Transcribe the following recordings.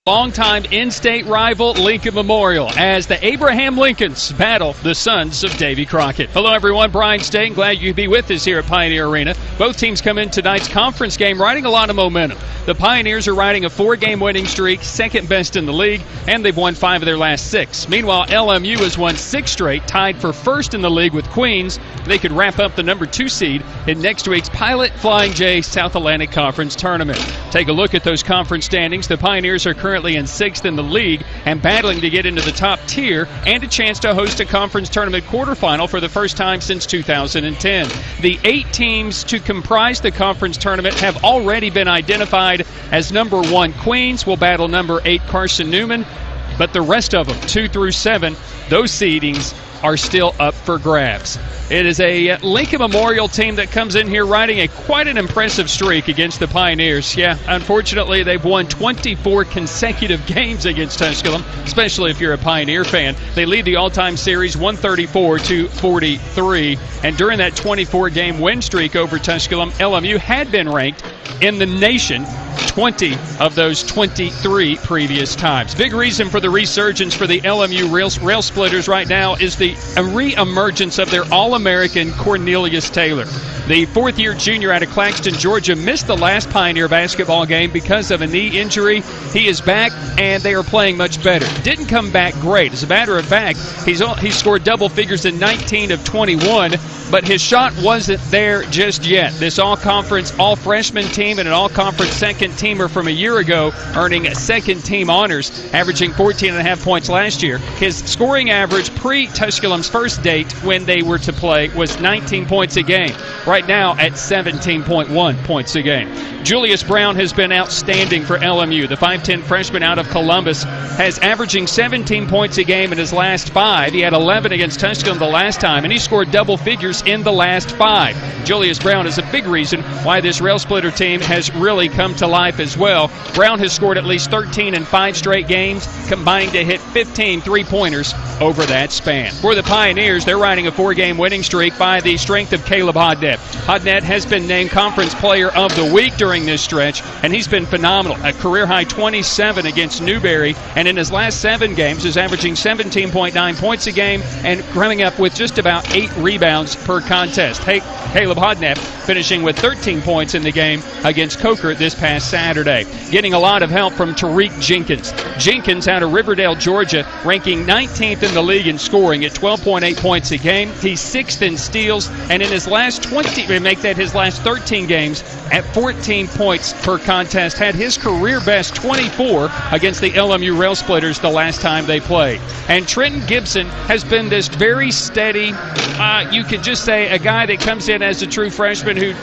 Longtime in-state rival Lincoln Memorial as the Abraham Lincolns battle the sons of Davy Crockett. Hello everyone, Brian Stain, glad you could be with us here at Pioneer Arena. Both teams come in tonight's conference game riding a lot of momentum. The Pioneers are riding a 4-game winning streak, second best in the league, and they've won 5 of their last 6. Meanwhile, LMU has won 6 straight, tied for first in the league with Queens. They could wrap up the number 2 seed in next week's Pilot Flying J South Atlantic Conference Tournament. Take a look at those conference standings. The Pioneers are currently in 6th in the league and battling to get into the top tier and a chance to host a conference tournament quarterfinal for the first time since 2010. The 8 teams to comprise the conference tournament have already been identified as number 1 Queens will battle number 8 Carson Newman, but the rest of them, 2 through 7, those seedings are still up for grabs. It is a Lincoln Memorial team that comes in here riding quite an impressive streak against the Pioneers. Yeah, unfortunately, they've won 24 consecutive games against Tusculum, especially if you're a Pioneer fan. They lead the all-time series 134-43, and during that 24-game win streak over Tusculum, LMU had been ranked in the nation 20 of those 23 previous times. Big reason for the resurgence for the LMU rail splitters right now is the re-emergence of their All-American Cornelius Taylor. The 4th-year junior out of Claxton, Georgia, missed the last Pioneer basketball game because of a knee injury. He is back, and they are playing much better. Didn't come back great. As a matter of fact, he scored double figures in 19 of 21, but his shot wasn't there just yet. This all-conference, all-freshman team and an all-conference second-teamer from a year ago earning second-team honors, averaging 14.5 points last year. His scoring average pre-Tusculum's first date when they were to play was 19 points a game. Right now at 17.1 points a game. Julius Brown has been outstanding for LMU. The 5'10 freshman out of Columbus has averaging 17 points a game in his last 5. He had 11 against Tusculum the last time, and he scored double figures in the last 5. Julius Brown is a big reason why this rail splitter team has really come to life as well. Brown has scored at least 13 in 5 straight games, combining to hit 15 three-pointers over that span. For the Pioneers, they're riding a 4-game winning streak by the strength of Caleb Hodnett. Hodnett has been named Conference Player of the Week during this stretch, and he's been phenomenal. A career-high 27 against Newberry, and in his last 7 games is averaging 17.9 points a game and coming up with just about 8 rebounds per contest. Caleb Hodnett finishing with 13 points in the game against Coker this past Saturday. Getting a lot of help from Tariq Jenkins. Jenkins out of Riverdale, Georgia, ranking 19th in the league in scoring at 12.8 points a game. He's 6th in steals, and in his last 13 games at 14 points per contest, had his career best 24 against the LMU Rail Splitters the last time they played. And Trenton Gibson has been this very steady, you could just say a guy that comes in as a true freshman who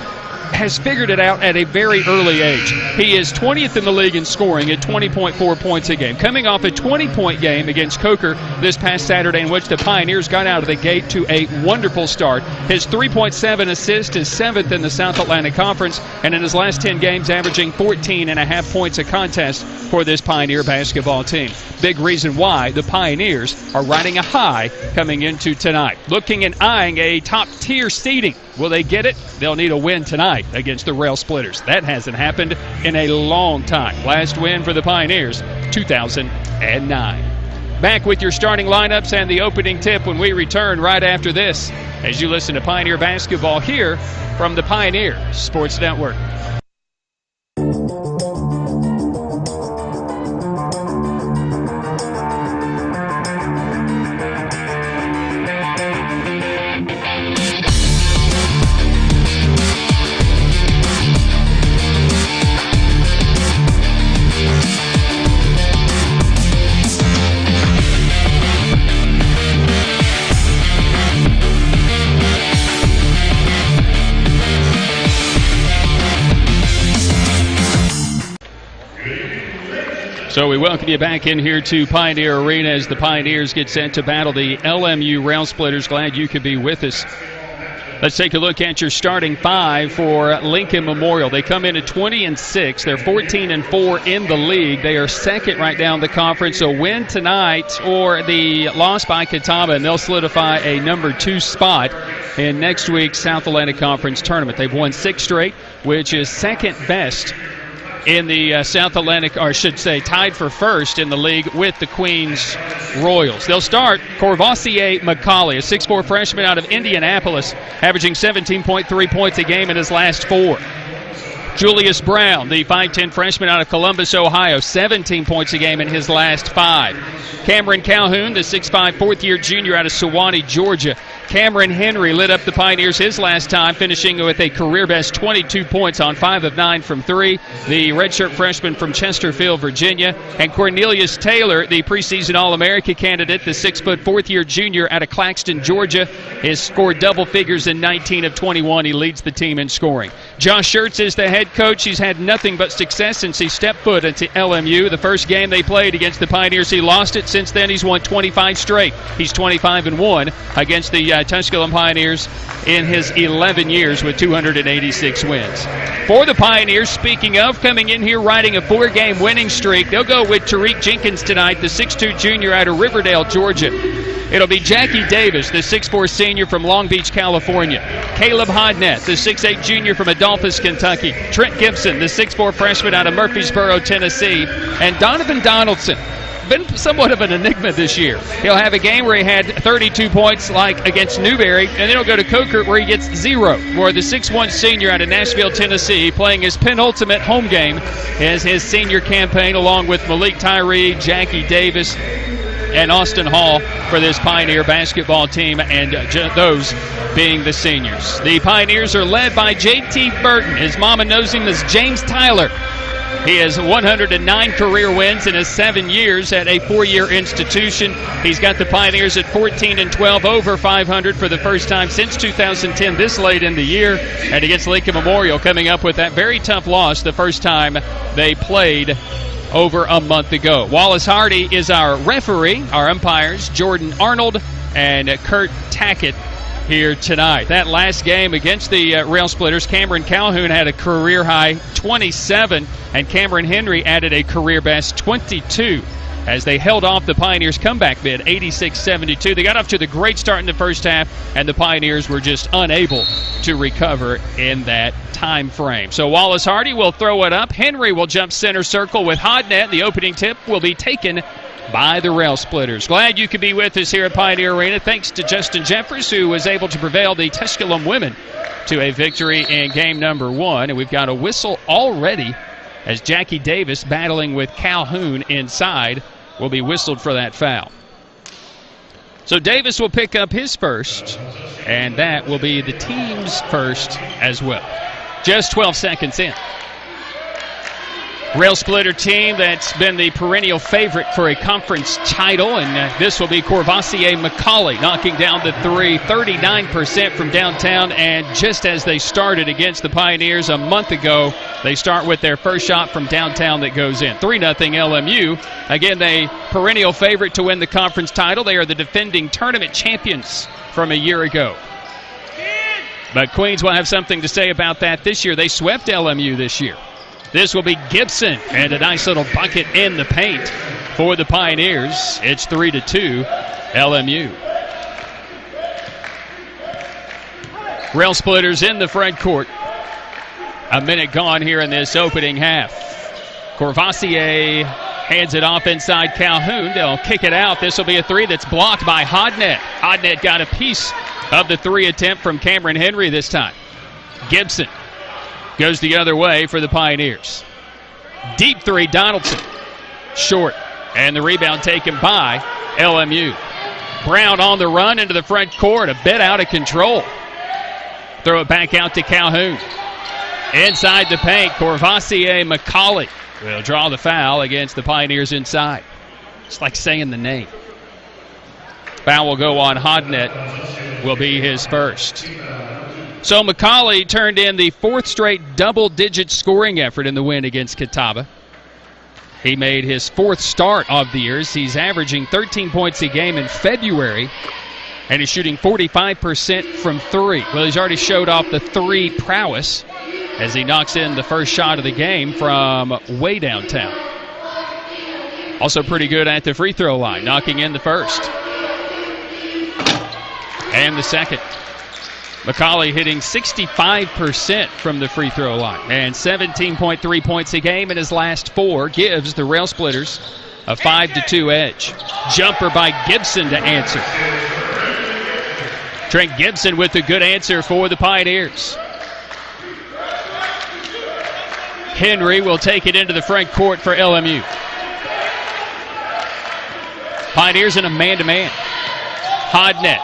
has figured it out at a very early age. He is 20th in the league in scoring at 20.4 points a game, coming off a 20-point game against Coker this past Saturday, in which the Pioneers got out of the gate to a wonderful start. His 3.7 assist is 7th in the South Atlantic Conference, and in his last 10 games averaging 14.5 points a contest for this Pioneer basketball team. Big reason why the Pioneers are riding a high coming into tonight. Looking and eyeing a top-tier seeding. Will they get it? They'll need a win tonight against the Rail Splitters. That hasn't happened in a long time. Last win for the Pioneers, 2009. Back with your starting lineups and the opening tip when we return right after this, as you listen to Pioneer Basketball here from the Pioneer Sports Network. So we welcome you back in here to Pioneer Arena as the Pioneers get set to battle the LMU Rail Splitters. Glad you could be with us. Let's take a look at your starting 5 for Lincoln Memorial. They come in at 20-6. They're 14-4 in the league. They are second right now in the conference. So win tonight or the loss by Catawba, and they'll solidify a number 2 spot in next week's South Atlantic Conference tournament. They've won 6 straight, which is second best in the South Atlantic, or I should say tied for first in the league with the Queens Royals. They'll start Courvoisier McCauley, a 6'4 freshman out of Indianapolis, averaging 17.3 points a game in his last 4. Julius Brown, the 5'10 freshman out of Columbus, Ohio, 17 points a game in his last 5. Cameron Calhoun, the 6'5 fourth-year junior out of Sewanee, Georgia. Cameron Henry lit up the Pioneers his last time, finishing with a career-best 22 points on 5 of 9 from 3. The redshirt freshman from Chesterfield, Virginia. And Cornelius Taylor, the preseason All-America candidate, the 6' fourth-year junior out of Claxton, Georgia, has scored double figures in 19 of 21. He leads the team in scoring. Josh Schertz is the head coach. He's had nothing but success since he stepped foot into LMU. The first game they played against the Pioneers, he lost it. Since then, he's won 25 straight. He's 25-1 against the Tusculum Pioneers in his 11 years with 286 wins. For the Pioneers, speaking of, coming in here riding a 4-game winning streak, they'll go with Tariq Jenkins tonight, the 6'2 junior out of Riverdale, Georgia. It'll be Jackie Davis, the 6'4 senior from Long Beach, California. Caleb Hodnett, the 6'8 junior from Adolphus, Kentucky. Trent Gibson, the 6'4 freshman out of Murfreesboro, Tennessee. And Donovan Donaldson, been somewhat of an enigma this year. He'll have a game where he had 32 points like against Newberry, and then he'll go to Coker where he gets 0. For the 6'1 senior out of Nashville, Tennessee, playing his penultimate home game as his senior campaign, along with Malik Tyree, Jackie Davis, and Austin Hall for this Pioneer basketball team, and those being the seniors. The Pioneers are led by J.T. Burton. His mama knows him as James Tyler. He has 109 career wins in his 7 years at a 4-year institution. He's got the Pioneers at 14-12, over 500 for the first time since 2010 this late in the year. And against Lincoln Memorial, coming up with that very tough loss the first time they played over a month ago. Wallace Hardy is our referee. Our umpires, Jordan Arnold and Kurt Tackett, here tonight. That last game against the Rail Splitters, Cameron Calhoun had a career-high 27, and Cameron Henry added a career-best 22 as they held off the Pioneers' comeback bid, 86-72. They got off to the great start in the first half, and the Pioneers were just unable to recover in that time frame. So Wallace Hardy will throw it up. Henry will jump center circle with Hodnett. The opening tip will be taken by the Rail Splitters. Glad you could be with us here at Pioneer Arena. Thanks to Justin Jeffers, who was able to prevail the Tusculum women to a victory in game number 1. And we've got a whistle already as Jackie Davis, battling with Calhoun inside, will be whistled for that foul. So Davis will pick up his first, and that will be the team's first as well. Just 12 seconds in. Rail Splitter team that's been the perennial favorite for a conference title, and this will be Courvoisier McCauley knocking down the 3, 39% from downtown, and just as they started against the Pioneers a month ago, they start with their first shot from downtown that goes in. 3-0 LMU. Again, they perennial favorite to win the conference title. They are the defending tournament champions from a year ago. But Queens will have something to say about that this year. They swept LMU this year. This will be Gibson, and a nice little bucket in the paint for the Pioneers. It's 3-2 LMU. Rail Splitters in the front court. A minute gone here in this opening half. Courvoisier hands it off inside Calhoun. They'll kick it out. This will be a 3 that's blocked by Hodnett. Hodnett got a piece of the 3 attempt from Cameron Henry this time. Gibson goes the other way for the Pioneers. Deep 3, Donaldson. Short. And the rebound taken by LMU. Brown on the run into the front court. A bit out of control. Throw it back out to Calhoun. Inside the paint, Courvoisier McCauley will draw the foul against the Pioneers inside. It's like saying the name. Foul will go on Hodnett. Will be his first. So McCauley turned in the 4th straight double-digit scoring effort in the win against Catawba. He made his 4th start of the year. He's averaging 13 points a game in February, and he's shooting 45% from 3. Well, he's already showed off the 3 prowess as he knocks in the first shot of the game from way downtown. Also pretty good at the free throw line, knocking in the first. And the second. McCauley hitting 65% from the free throw line. And 17.3 points a game in his last 4 gives the Rail Splitters a 5-2 edge. Jumper by Gibson to answer. Trent Gibson with a good answer for the Pioneers. Henry will take it into the front court for LMU. Pioneers in a man-to-man. Hodnett,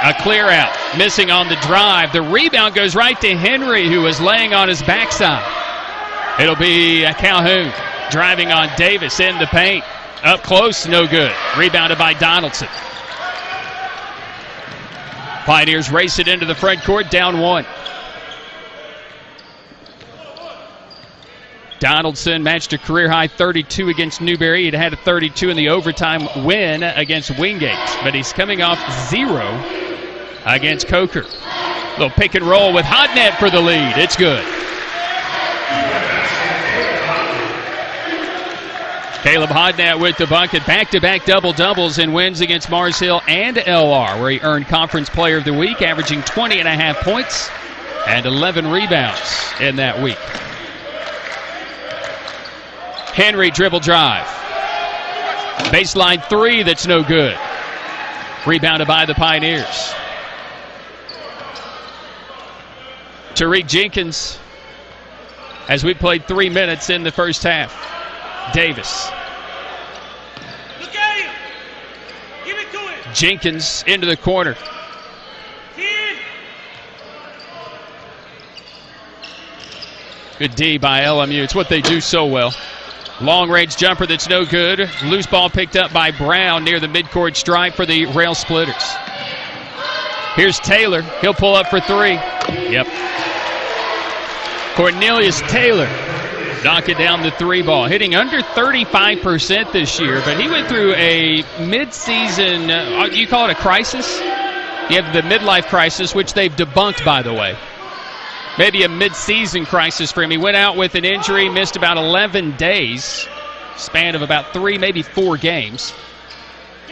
a clear out, missing on the drive. The rebound goes right to Henry, who was laying on his backside. It'll be Calhoun driving on Davis in the paint. Up close, no good. Rebounded by Donaldson. Pioneers race it into the front court, down 1. Donaldson matched a career-high 32 against Newberry. He'd had a 32 in the overtime win against Wingate, but he's coming off 0 against Coker. Little pick and roll with Hodnett for the lead. It's good. Caleb Hodnett with the bucket. Back-to-back double-doubles in wins against Mars Hill and LR, where he earned Conference Player of the Week, averaging 20.5 points and 11 rebounds in that week. Henry dribble drive. Baseline 3 that's no good. Rebounded by the Pioneers. Tariq Jenkins, as we played 3 minutes in the first half. Davis. Look at him. Give it to him. Jenkins into the corner. Good D by LMU. It's what they do so well. Long-range jumper that's no good. Loose ball picked up by Brown near the midcourt stripe for the Rail Splitters. Here's Taylor. He'll pull up for 3. Yep. Cornelius Taylor knock it down the 3 ball. Hitting under 35% this year, but he went through a mid-season, you call it a crisis? You have the midlife crisis, which they've debunked, by the way. Maybe a mid-season crisis for him. He went out with an injury, missed about 11 days, span of about 3, maybe 4 games.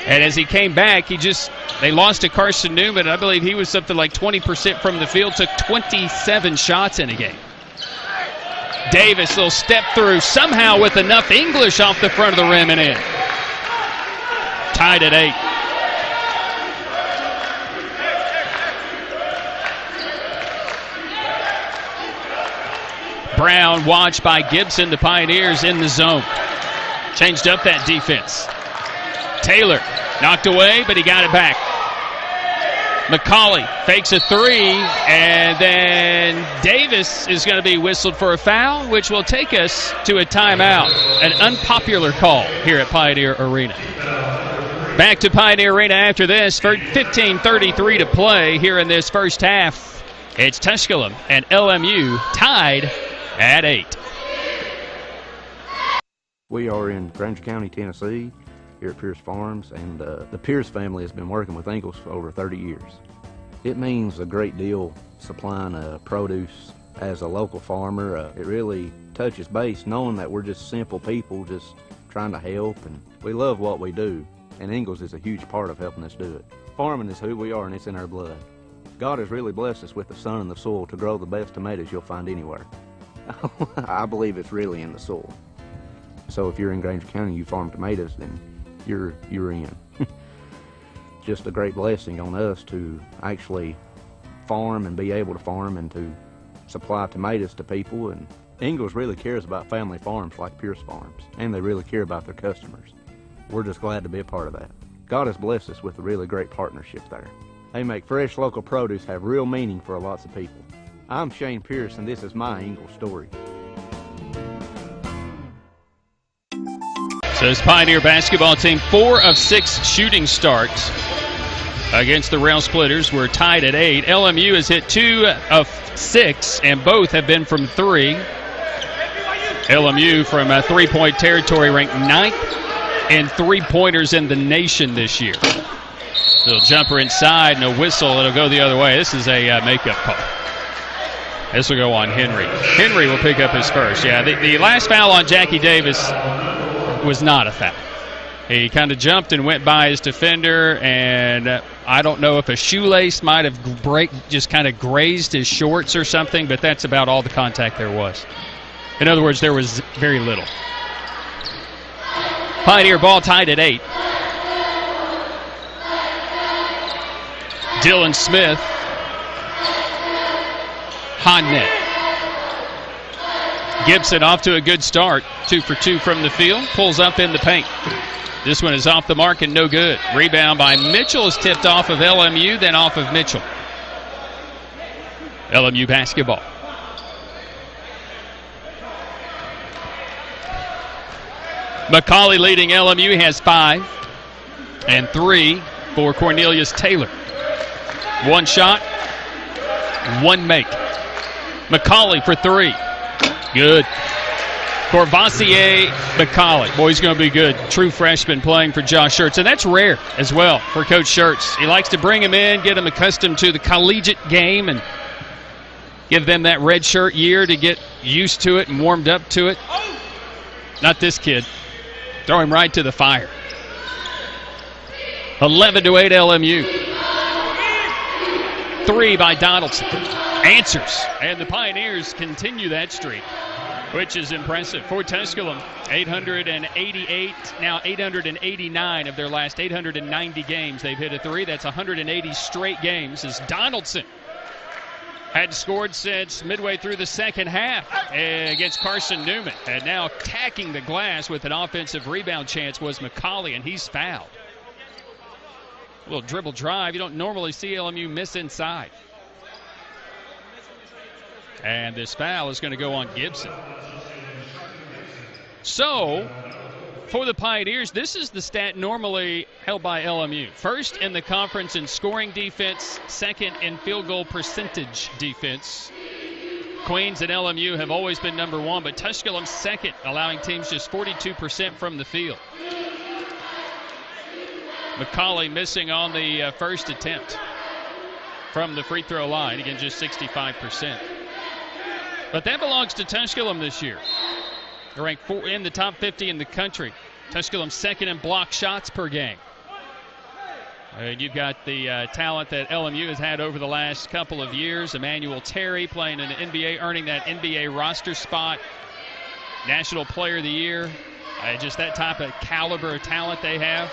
And as he came back, they lost to Carson Newman. I believe he was something like 20% from the field, took 27 shots in a game. Davis will step through somehow with enough English off the front of the rim and in. Tied at 8. Brown watched by Gibson. The Pioneers in the zone. Changed up that defense. Taylor knocked away, but he got it back. McCauley fakes a 3, and then Davis is going to be whistled for a foul, which will take us to a timeout. An unpopular call here at Pioneer Arena. Back to Pioneer Arena after this. 15:33 to play here in this first half. It's Tusculum and LMU tied at 8. We are in Granger County, Tennessee, here at Pierce Farms, and the Pierce family has been working with Ingalls for over 30 years. It means a great deal supplying produce as a local farmer. It really touches base knowing that we're just simple people just trying to help, and we love what we do, and Ingalls is a huge part of helping us do it. Farming is who we are, and it's in our blood. God has really blessed us with the sun and the soil to grow the best tomatoes you'll find anywhere. I believe it's really in the soil. So if you're in Granger County and you farm tomatoes, then you're in. Just a great blessing on us to actually farm and be able to farm and to supply tomatoes to people. And Ingalls really cares about family farms like Pierce Farms, and they really care about their customers. We're just glad to be a part of that. God has blessed us with a really great partnership there. They make fresh local produce have real meaning for lots of people. I'm Shane Pierce, and this is my Ingalls story. So this Pioneer basketball team, 4 of 6 shooting starts against the Rail Splitters. We're tied at 8. LMU has hit 2 of 6, and both have been from 3. LMU from three-point territory ranked 9th in three-pointers in the nation this year. Little jumper inside, no whistle. It'll go the other way. This is a makeup call. This will go on Henry. Henry will pick up his first. Yeah, the last foul on Jackie Davis was not a foul. He kind of jumped and went by his defender, and I don't know if a shoelace might have just kind of grazed his shorts or something, but that's about all the contact there was. In other words, there was very little. Pioneer ball tied at 8. Dylan Smith. Honnet. Gibson off to a good start. 2 for 2 from the field. Pulls up in the paint. This one is off the mark and no good. Rebound by Mitchell is tipped off of LMU, then off of Mitchell. LMU basketball. McCauley leading LMU. He has 5 and 3 for Cornelius Taylor. 1 shot, 1 make. McCauley for 3. Good. Corvassier McCauley. Boy, he's going to be good. True freshman playing for Josh Schertz. And that's rare as well for Coach Schertz. He likes to bring him in, get him accustomed to the collegiate game, and give them that red shirt year to get used to it and warmed up to it. Not this kid. Throw him right to the fire. 11-8 LMU. 3 by Donaldson. Answers. And the Pioneers continue that streak, which is impressive. For Tusculum, 888, now 889 of their last 890 games. They've hit a 3. That's 180 straight games as Donaldson had scored since midway through the second half against Carson Newman. And now attacking the glass with an offensive rebound chance was McCauley, and he's fouled. A little dribble drive. You don't normally see LMU miss inside. And this foul is going to go on Gibson. So, for the Pioneers, this is the stat normally held by LMU. First in the conference in scoring defense, second in field goal percentage defense. Queens and LMU have always been number 1, but Tusculum second, allowing teams just 42% from the field. McCauley missing on the first attempt from the free throw line. Again, just 65%. But that belongs to Tusculum this year. They're ranked in the top 50 in the country. Tusculum second in block shots per game. And you've got the talent that LMU has had over the last couple of years. Emmanuel Terry playing in the NBA, earning that NBA roster spot. National Player of the Year. Just that type of caliber of talent they have.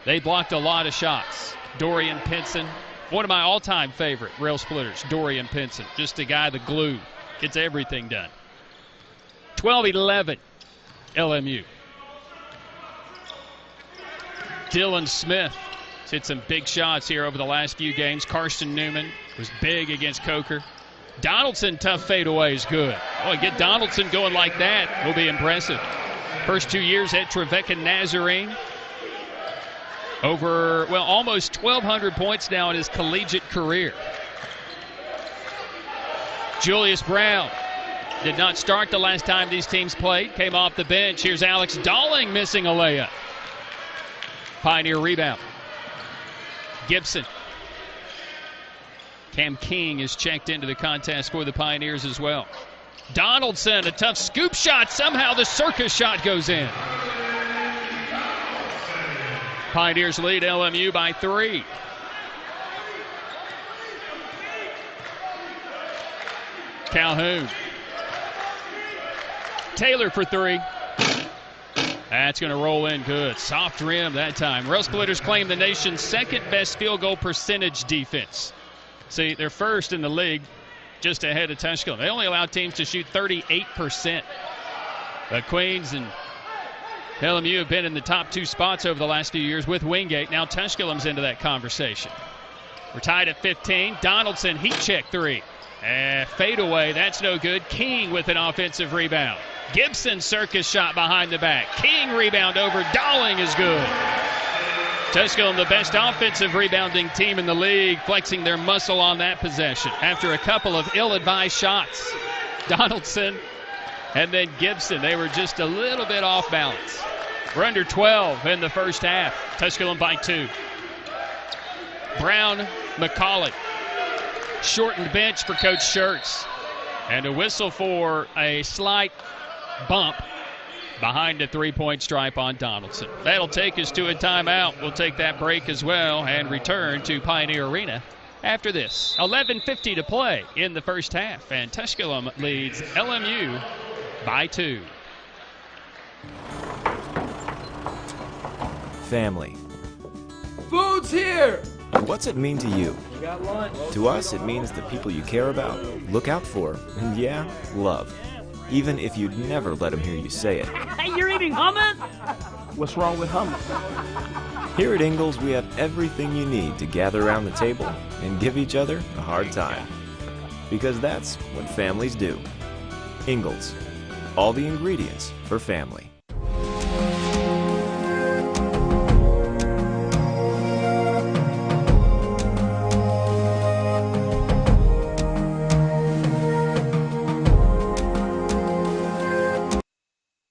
They blocked a lot of shots. Dorian Pinson, one of my all-time favorite rail splitters, Dorian Pinson. Just a guy, the glue. Gets everything done. 12-11, LMU. Dylan Smith has hit some big shots here over the last few games. Carson Newman was big against Coker. Donaldson, tough fadeaway is good. Boy, get Donaldson going like that will be impressive. First 2 years at Trevecca Nazarene. Over, well, almost 1,200 points now in his collegiate career. Julius Brown did not start the last time these teams played. Came off the bench. Here's Alex Dalling missing a layup. Pioneer rebound. Gibson. Cam King is checked into the contest for the Pioneers as well. Donaldson, a tough scoop shot. Somehow the circus shot goes in. Pioneers lead LMU by 3. Calhoun. Taylor for 3. That's going to roll in good. Soft rim that time. Rail Splitters claim the nation's second best field goal percentage defense. See, they're first in the league, just ahead of Tusculum. They only allow teams to shoot 38%. But Queens and LMU have been in the top 2 spots over the last few years with Wingate. Now Tusculum's into that conversation. We're tied at 15. Donaldson, heat check 3. Fade away, that's no good. King with an offensive rebound. Gibson circus shot behind the back. King rebound over Dalling is good. Tusculum, the best offensive rebounding team in the league, flexing their muscle on that possession after a couple of ill-advised shots. Donaldson and then Gibson, they were just a little bit off balance. We're under 12 in the first half. Tusculum by 2. Brown, McCauley. Shortened bench for Coach Schertz. And a whistle for a slight bump. behind the three-point stripe on Donaldson. That'll take us to a timeout. We'll take that break as well and return to Pioneer Arena after this. 11:50 to play in the first half, and Tusculum leads LMU by 2. Family. Food's here! What's it mean to you? Got lunch. To us, it means the people you care about, look out for, and yeah, love. Even if you'd never let them hear you say it. Hey, you're eating hummus? What's wrong with hummus? Here at Ingalls, we have everything you need to gather around the table and give each other a hard time. Because that's what families do. Ingalls. All the ingredients for family.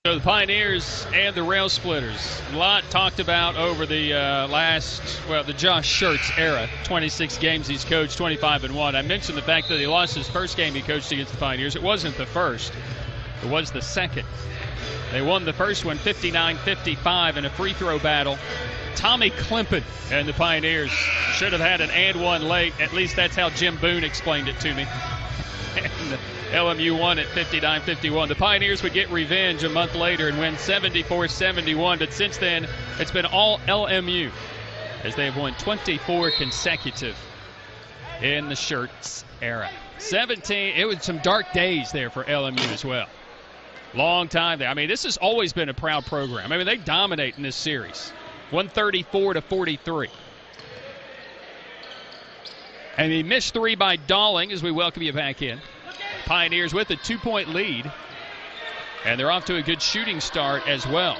So the Pioneers and the Rail Splitters. A lot talked about over the the Josh Schertz era. 26 games he's coached, 25-1. I mentioned the fact that he lost his first game he coached against the Pioneers. It wasn't the first. It was the second. They won the first one 59-55 in a free throw battle. Tommy Klimpin and the Pioneers should have had an and one late. At least that's how Jim Boone explained it to me. And LMU won at 59-51. The Pioneers would get revenge a month later and win 74-71, but since then it's been all LMU as they've won 24 consecutive in the Schertz era. 17, it was some dark days there for LMU as well. Long time there. I mean, this has always been a proud program. I mean, they dominate in this series. 134-43. And the missed three by Dalling as we welcome you back in. Pioneers with a 2-point lead. And they're off to a good shooting start as well.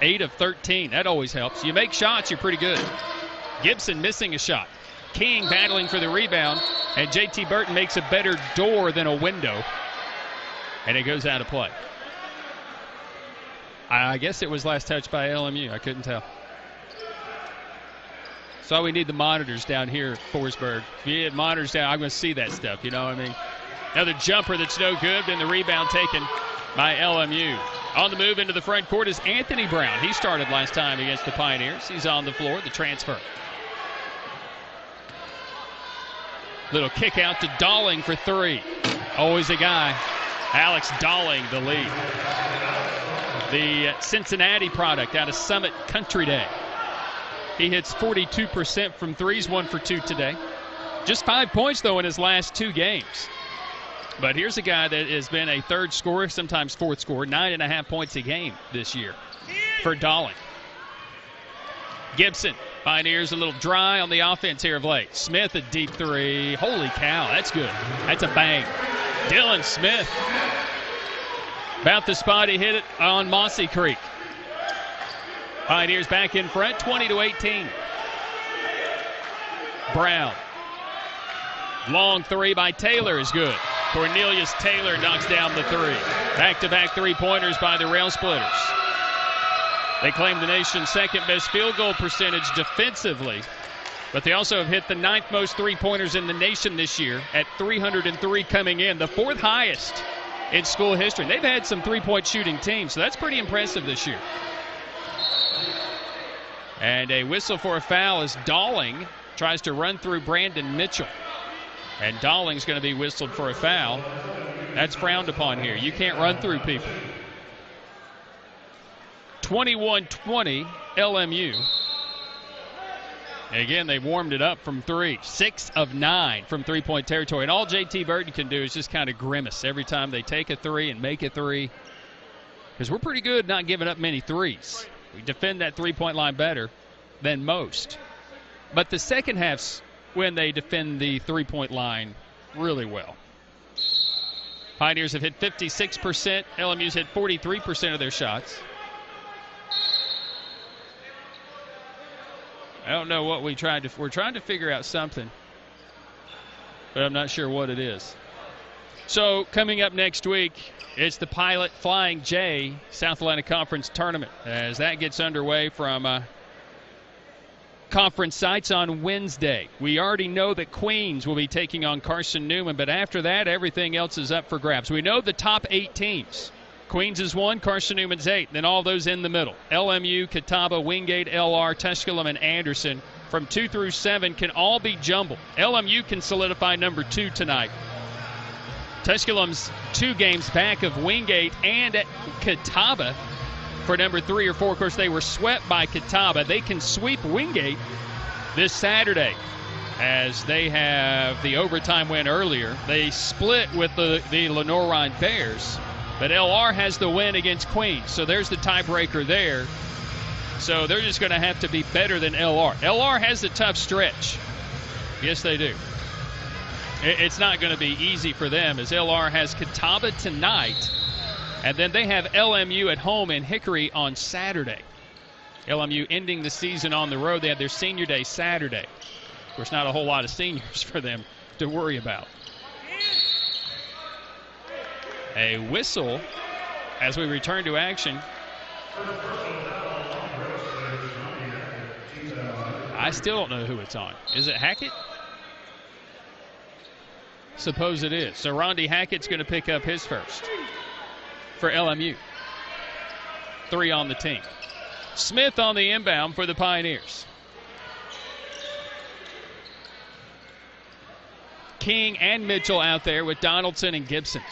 8 of 13. That always helps. You make shots, you're pretty good. Gibson missing a shot. King battling for the rebound. And J.T. Burton makes a better door than a window. And it goes out of play. I guess it was last touched by LMU. I couldn't tell. So we need the monitors down here, Forsberg. If you had monitors down, I'm going to see that stuff, you know what I mean? Another jumper that's no good, and the rebound taken by LMU. On the move into the front court is Anthony Brown. He started last time against the Pioneers. He's on the floor, the transfer. Little kick out to Dalling for 3. Always a guy. Alex Dalling, the lead. The Cincinnati product out of Summit Country Day. He hits 42% from threes, 1 for 2 today. Just 5 points, though, in his last 2 games. But here's a guy that has been a third scorer, sometimes fourth scorer, 9.5 points a game this year for Dalling. Gibson, Pioneers a little dry on the offense here of late. Smith, a deep 3. Holy cow, that's good. That's a bang. Dylan Smith. About the spot he hit it on Mossy Creek. Pioneers back in front, 20-18. Brown. Long 3 by Taylor is good. Cornelius Taylor knocks down the 3. Back-to-back 3-pointers by the Rail Splitters. They claim the nation's second-best field goal percentage defensively, but they also have hit the 9th most 3-pointers in the nation this year at 303 coming in, the 4th highest in school history. They've had some 3-point shooting teams, so that's pretty impressive this year. And a whistle for a foul as Dalling tries to run through Brandon Mitchell. And Dalling's going to be whistled for a foul. That's frowned upon here. You can't run through people. 21-20 LMU. And again, they warmed it up from 3. 6 of 9 from 3-point territory. And all J.T. Burton can do is just kind of grimace every time they take a 3 and make a 3. Because we're pretty good not giving up many 3s. We defend that 3-point line better than most. But the second half's when they defend the 3-point line really well. Pioneers have hit 56%. LMU's hit 43% of their shots. I don't know what we're trying to figure out something, but I'm not sure what it is. So coming up next week, it's the Pilot Flying J South Atlantic Conference Tournament as that gets underway from conference sites on Wednesday. We already know that Queens will be taking on Carson Newman, but after that, everything else is up for grabs. We know the top 8 teams. Queens is 1, Carson Newman's 8. Then all those in the middle. LMU, Catawba, Wingate, LR, Tusculum, and Anderson from 2 through 7 can all be jumbled. LMU can solidify number 2 tonight. Tusculum's 2 games back of Wingate and at Catawba for number 3 or 4. Of course, they were swept by Catawba. They can sweep Wingate this Saturday as they have the overtime win earlier. They split with the Lenoir-Rhyne Bears, but LR has the win against Queens, so there's the tiebreaker there. So they're just going to have to be better than LR. LR has a tough stretch. Yes, they do. It's not going to be easy for them as LR has Catawba tonight, and then they have LMU at home in Hickory on Saturday. LMU ending the season on the road. They have their senior day Saturday. Of course, not a whole lot of seniors for them to worry about. A whistle as we return to action. I still don't know who it's on. Is it Hackett? Suppose it is. So Rondi Hackett's going to pick up his first for LMU. 3 on the team. Smith on the inbound for the Pioneers. King and Mitchell out there with Donaldson and Gibson.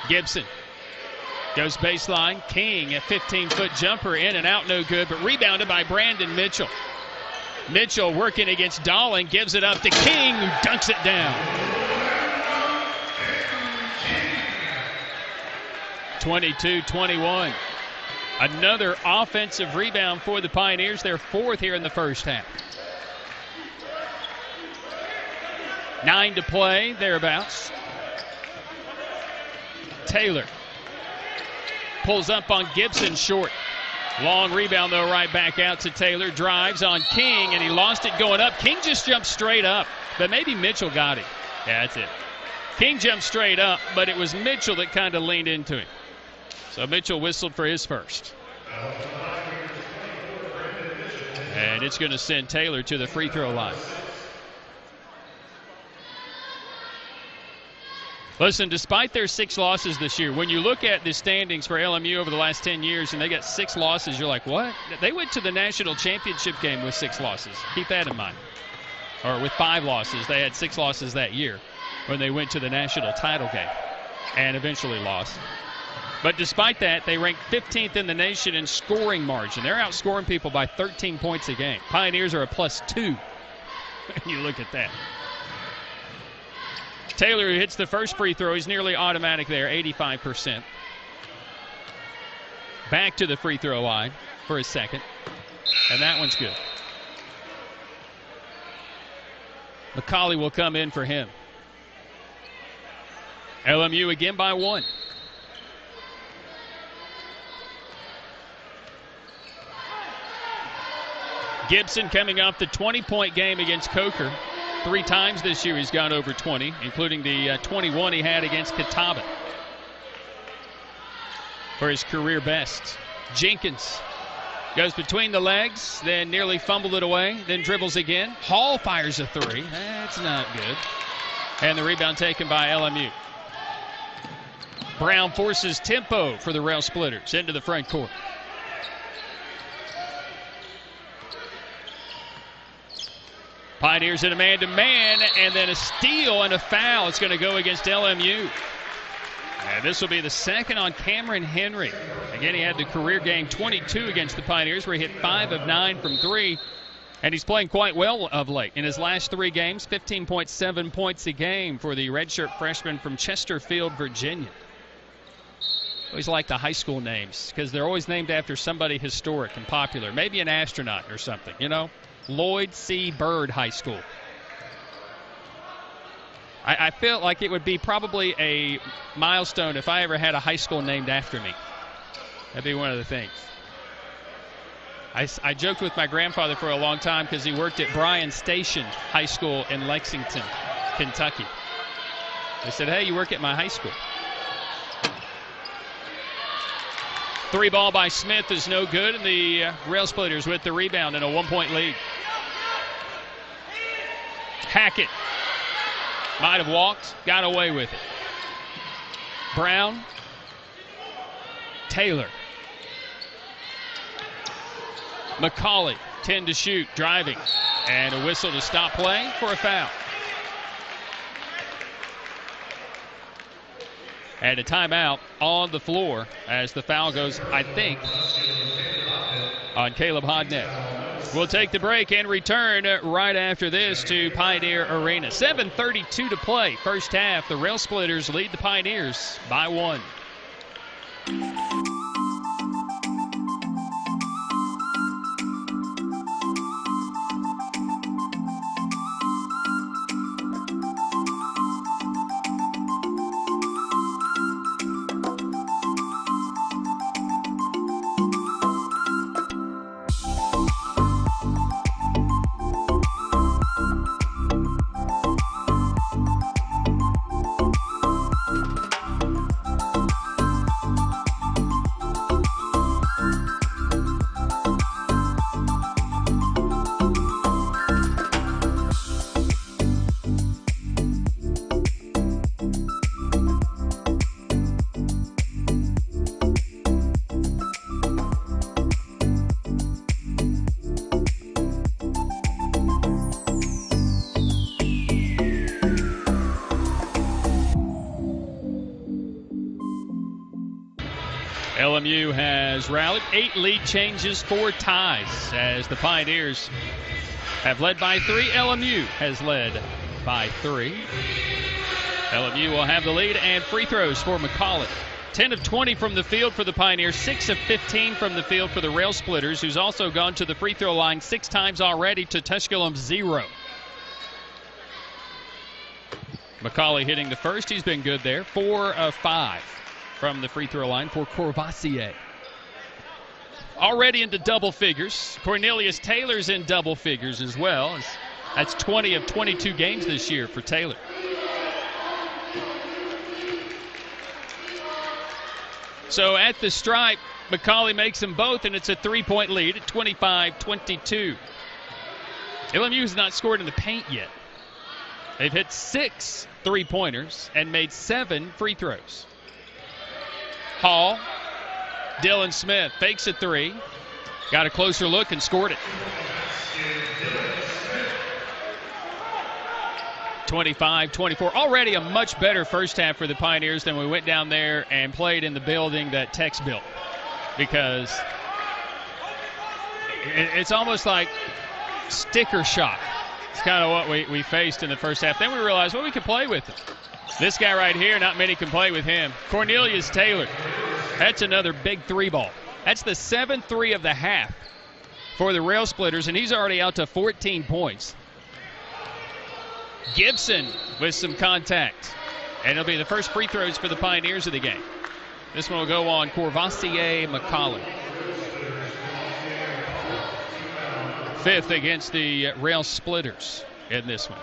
Gibson goes baseline. King, a 15-foot jumper, in and out, no good, but rebounded by Brandon Mitchell. Mitchell working against Dahling, gives it up to King, who dunks it down. 22-21. Another offensive rebound for the Pioneers. Their 4th here in the first half. 9 to play, thereabouts. Taylor pulls up on Gibson, short. Long rebound, though, right back out to Taylor. Drives on King, and he lost it going up. King just jumped straight up, but maybe Mitchell got him. Yeah, that's it. King jumped straight up, but it was Mitchell that kind of leaned into him. So Mitchell whistled for his first. And it's going to send Taylor to the free throw line. Listen, despite their 6 losses this year, when you look at the standings for LMU over the last 10 years and they got 6 losses, you're like, what? They went to the national championship game with 6 losses. Keep that in mind. Or with 5 losses. They had 6 losses that year when they went to the national title game and eventually lost. But despite that, they ranked 15th in the nation in scoring margin. They're outscoring people by 13 points a game. Pioneers are a +2. You look at that. Taylor, who hits the first free throw, he's nearly automatic there, 85%. Back to the free throw line for his second, and that one's good. McCauley will come in for him. LMU again by 1. Gibson coming off the 20-point game against Coker. 3 times this year he's gone over 20, including the 21 he had against Catawba for his career best. Jenkins goes between the legs, then nearly fumbled it away, then dribbles again. Hall fires a 3. That's not good. And the rebound taken by LMU. Brown forces tempo for the Rail Splitters into the front court. Pioneers in a man-to-man, and then a steal and a foul. It's going to go against LMU. And this will be the second on Cameron Henry. Again, he had the career game 22 against the Pioneers where he hit 5 of 9 from 3. And he's playing quite well of late. In his last 3 games, 15.7 points a game for the redshirt freshman from Chesterfield, Virginia. Always like the high school names because they're always named after somebody historic and popular. Maybe an astronaut or something, you know. Lloyd C. Byrd High School. I feel like it would be probably a milestone if I ever had a high school named after me. That'd be one of the things. I joked with my grandfather for a long time because he worked at Bryan Station High School in Lexington, Kentucky. I said, hey, you work at my high school. 3 ball by Smith is no good, and the Rail Splitters with the rebound and a 1-point lead. Hackett might have walked, got away with it. Brown, Taylor. McCauley, 10 to shoot, driving. And a whistle to stop play for a foul. And a timeout on the floor as the foul goes, I think, on Caleb Hodnett. We'll take the break and return right after this to Pioneer Arena. 7:32 to play. First half, the Rail Splitters lead the Pioneers by 1. LMU has rallied. 8 lead changes, 4 ties as the Pioneers have led by 3. LMU has led by 3. LMU will have the lead, and free throws for McCauley. 10 of 20 from the field for the Pioneers, 6 of 15 from the field for the Rail Splitters, who's also gone to the free throw line 6 times already to Tusculum 0. McCauley hitting the first. He's been good there. 4 of 5 from the free throw line for Courvoisier. Already into double figures. Cornelius Taylor's in double figures as well. That's 20 of 22 games this year for Taylor. So at the stripe, McCauley makes them both, and it's a 3-point lead at 25-22. LMU's not scored in the paint yet. They've hit 6 3-pointers and made 7 free throws. Hall, Dylan Smith fakes a 3, got a closer look and scored it. 25-24. Already a much better first half for the Pioneers than we went down there and played in the building that Tex built, because it's almost like sticker shock. It's kind of what we faced in the first half. Then we realized, well, we could play with it. This guy right here, not many can play with him. Cornelius Taylor. That's another big 3-ball. That's the 7th 3 of the half for the Rail Splitters, and he's already out to 14 points. Gibson with some contact. And it'll be the first free throws for the Pioneers of the game. This one will go on Courvoisier McCauley. 5th against the Rail Splitters in this one.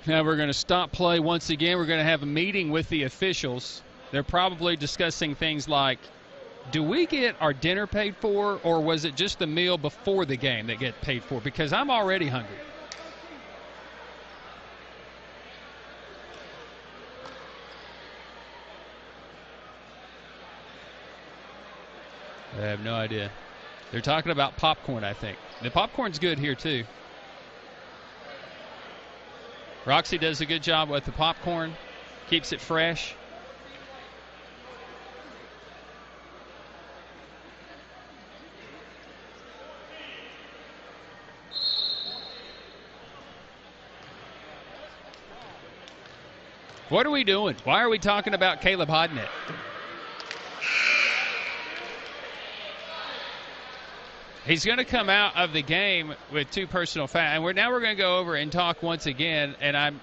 Now we're going to stop play once again. We're going to have a meeting with the officials. They're probably discussing things like, do we get our dinner paid for, or was it just the meal before the game that get paid for? Because I'm already hungry. I have no idea. They're talking about popcorn, I think. The popcorn's good here, too. Roxy does a good job with the popcorn, keeps it fresh. What are we doing? Why are we talking about Caleb Hodnett? He's going to come out of the game with 2 personal fouls. And we're going to go over and talk once again. And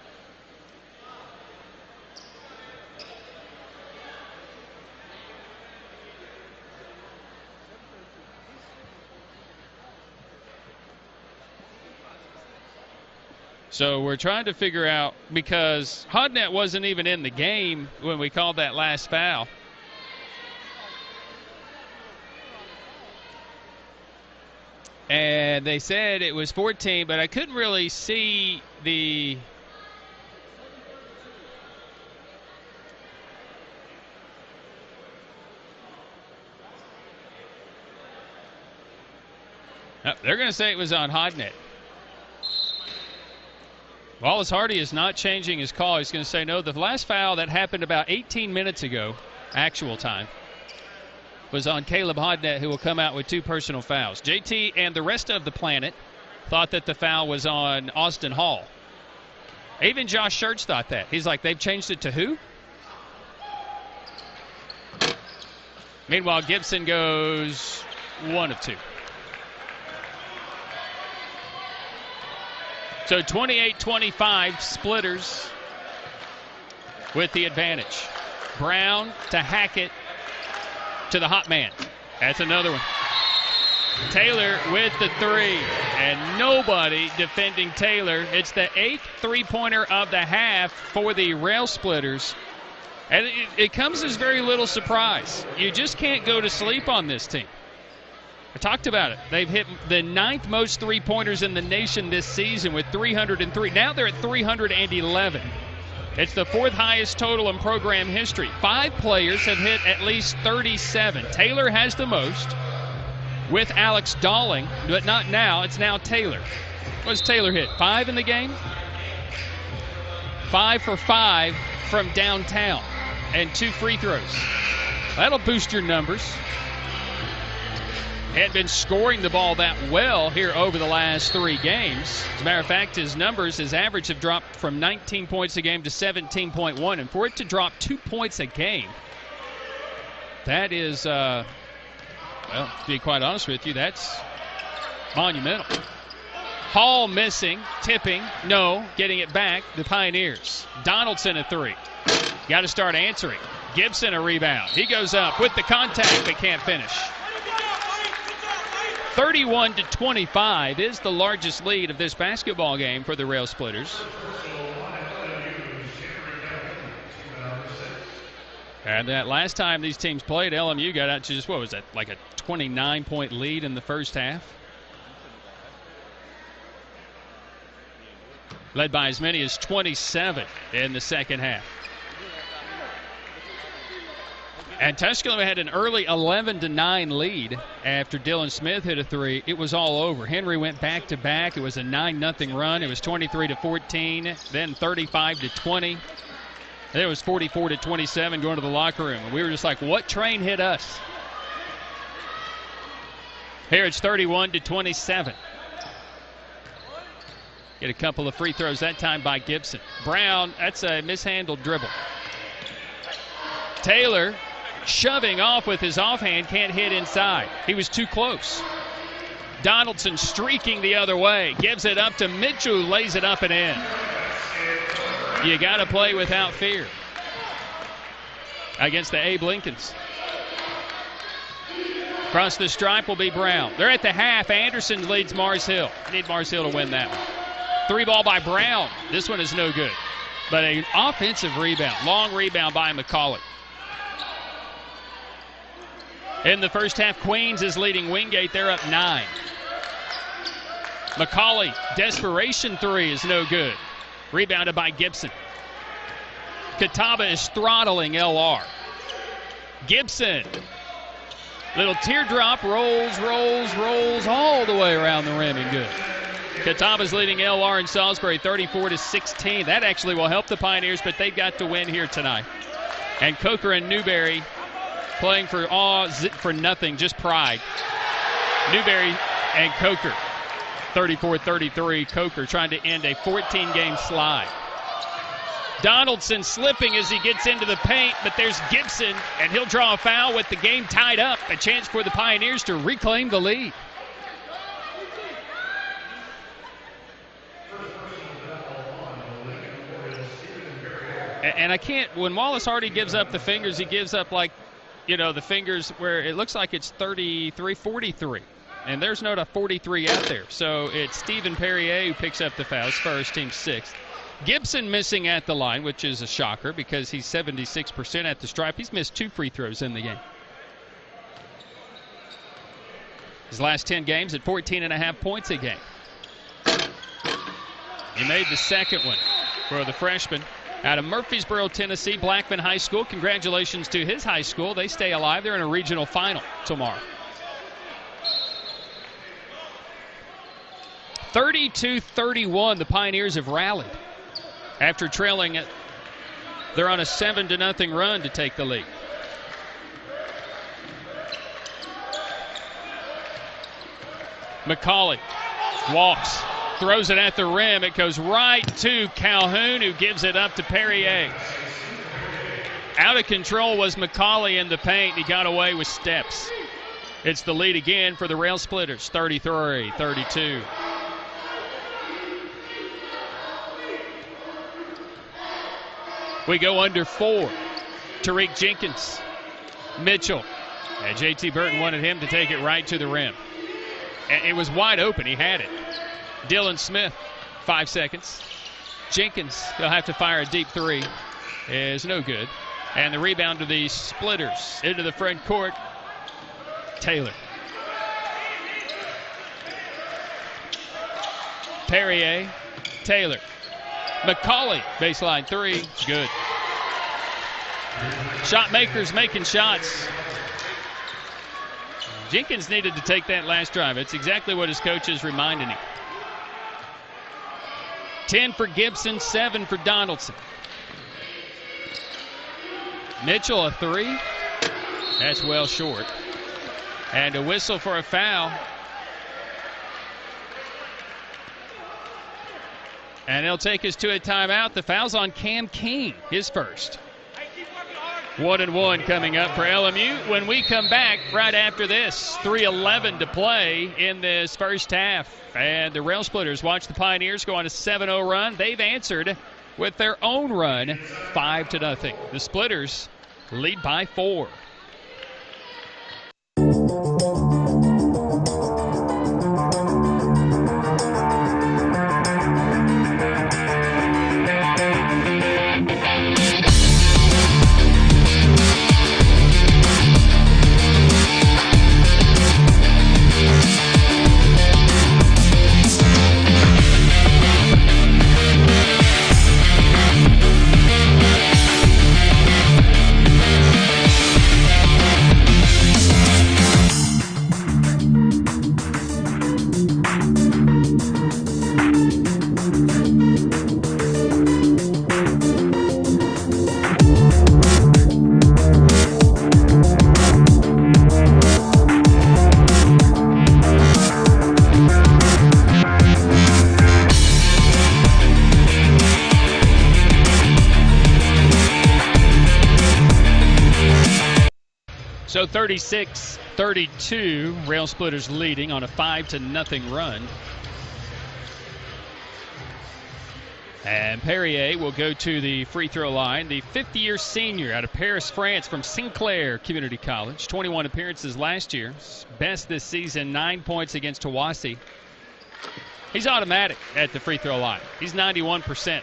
so we're trying to figure out, because Hodnett wasn't even in the game when we called that last foul. And they said it was 14, but I couldn't really see the... Oh, they're going to say it was on Hodnett. Wallace Hardy is not changing his call. He's going to say no. The last foul that happened about 18 minutes ago, actual time, was on Caleb Hodnett, who will come out with 2 personal fouls. JT and the rest of the planet thought that the foul was on Austin Hall. Even Josh Schertz thought that. He's like, they've changed it to who? Meanwhile, Gibson goes 1 of 2. So 28-25, Splitters with the advantage. Brown to Hackett to the hot man. That's another one. Taylor with the 3, and nobody defending Taylor. It's the 8th three-pointer of the half for the Rail Splitters. And it comes as very little surprise. You just can't go to sleep on this team. I talked about it. They've hit the 9th most three-pointers in the nation this season with 303. Now they're at 311. It's the 4th highest total in program history. 5 players have hit at least 37. Taylor has the most with Alex Dalling, but not now. It's now Taylor. What's Taylor hit? 5 in the game? 5 for 5 from downtown and 2 free throws. That'll boost your numbers. Hadn't been scoring the ball that well here over the last 3 games. As a matter of fact, his numbers, his average have dropped from 19 points a game to 17.1. And for it to drop 2 points a game, that is, well, to be quite honest with you, that's monumental. Hall missing, tipping, no, getting it back, the Pioneers. Donaldson a 3. Got to start answering. Gibson a rebound. He goes up with the contact but can't finish. 31-25 is the largest lead of this basketball game for the Rail Splitters. And that last time these teams played, LMU got out to just, what was that, like a 29-point lead in the first half? Led by as many as 27 in the second half. And Tusculum had an early 11-9 lead after Dylan Smith hit a 3. It was all over. Henry went back-to-back. It was a 9-0 run. It was 23-14, then 35-20. Then it was 44-27 going to the locker room. And we were just like, what train hit us? Here it's 31-27. Get a couple of free throws that time by Gibson. Brown, that's a mishandled dribble. Taylor shoving off with his offhand, can't hit inside. He was too close. Donaldson streaking the other way. Gives it up to Mitchell, lays it up and in. You got to play without fear against the Abe Lincolns. Across the stripe will be Brown. They're at the half. Anderson leads Mars Hill. Need Mars Hill to win that one. 3 ball by Brown. This one is no good. But an offensive rebound. Long rebound by McCauley. In the first half, Queens is leading Wingate. They're up 9. McCauley, desperation 3 is no good. Rebounded by Gibson. Catawba is throttling LR. Gibson. Little teardrop, rolls all the way around the rim and good. Catawba's leading LR in Salisbury 34-16. That actually will help the Pioneers, but they've got to win here tonight. And Coker and Newberry playing for nothing, just pride. Newberry and Coker, 34-33. Coker trying to end a 14-game slide. Donaldson slipping as he gets into the paint, but there's Gibson, and he'll draw a foul with the game tied up. A chance for the Pioneers to reclaim the lead. And I can't, when Wallace Hardy gives up the fingers, he gives up like, you know, the fingers where it looks like it's 33-43. And there's not a 43 out there. So it's Stephen Perrier who picks up the fouls first, team 6th. Gibson missing at the line, which is a shocker because he's 76% at the stripe. He's missed 2 free throws in the game. His last 10 games at 14.5 points a game. He made the second one for the freshman out of Murfreesboro, Tennessee, Blackman High School. Congratulations to his high school. They stay alive. They're in a regional final tomorrow. 32-31, the Pioneers have rallied. After trailing it, they're on a 7-0 run to take the lead. McCauley walks, throws it at the rim. It goes right to Calhoun, who gives it up to Perrier. Out of control was McCauley in the paint. He got away with steps. It's the lead again for the Rail Splitters, 33-32. We go under 4. Tariq Jenkins. Mitchell. And J.T. Burton wanted him to take it right to the rim. And it was wide open. He had it. Dylan Smith, 5 seconds. Jenkins, he'll have to fire a deep three. Is no good. And the rebound to the Splitters into the front court. Taylor. Perrier. Taylor. McCauley, baseline three, good. Shot makers making shots. Jenkins needed to take that last drive. It's exactly what his coach is reminding him. 10 for Gibson, 7 for Donaldson. Mitchell, a three. That's well short. And a whistle for a foul. And they'll take us to a timeout. The foul's on Cam King, his first. 1-1 coming up for LMU. When we come back right after this, 3:11 to play in this first half. And the Rail Splitters watch the Pioneers go on a 7-0 run. They've answered with their own run, 5-0. The Splitters lead by 4. So 36-32, Rail Splitters leading on a 5-0 run. And Perrier will go to the free throw line. The 50-year senior out of Paris, France from Sinclair Community College. 21 appearances last year. Best this season, 9 points against Tawassee. He's automatic at the free throw line. He's 91%.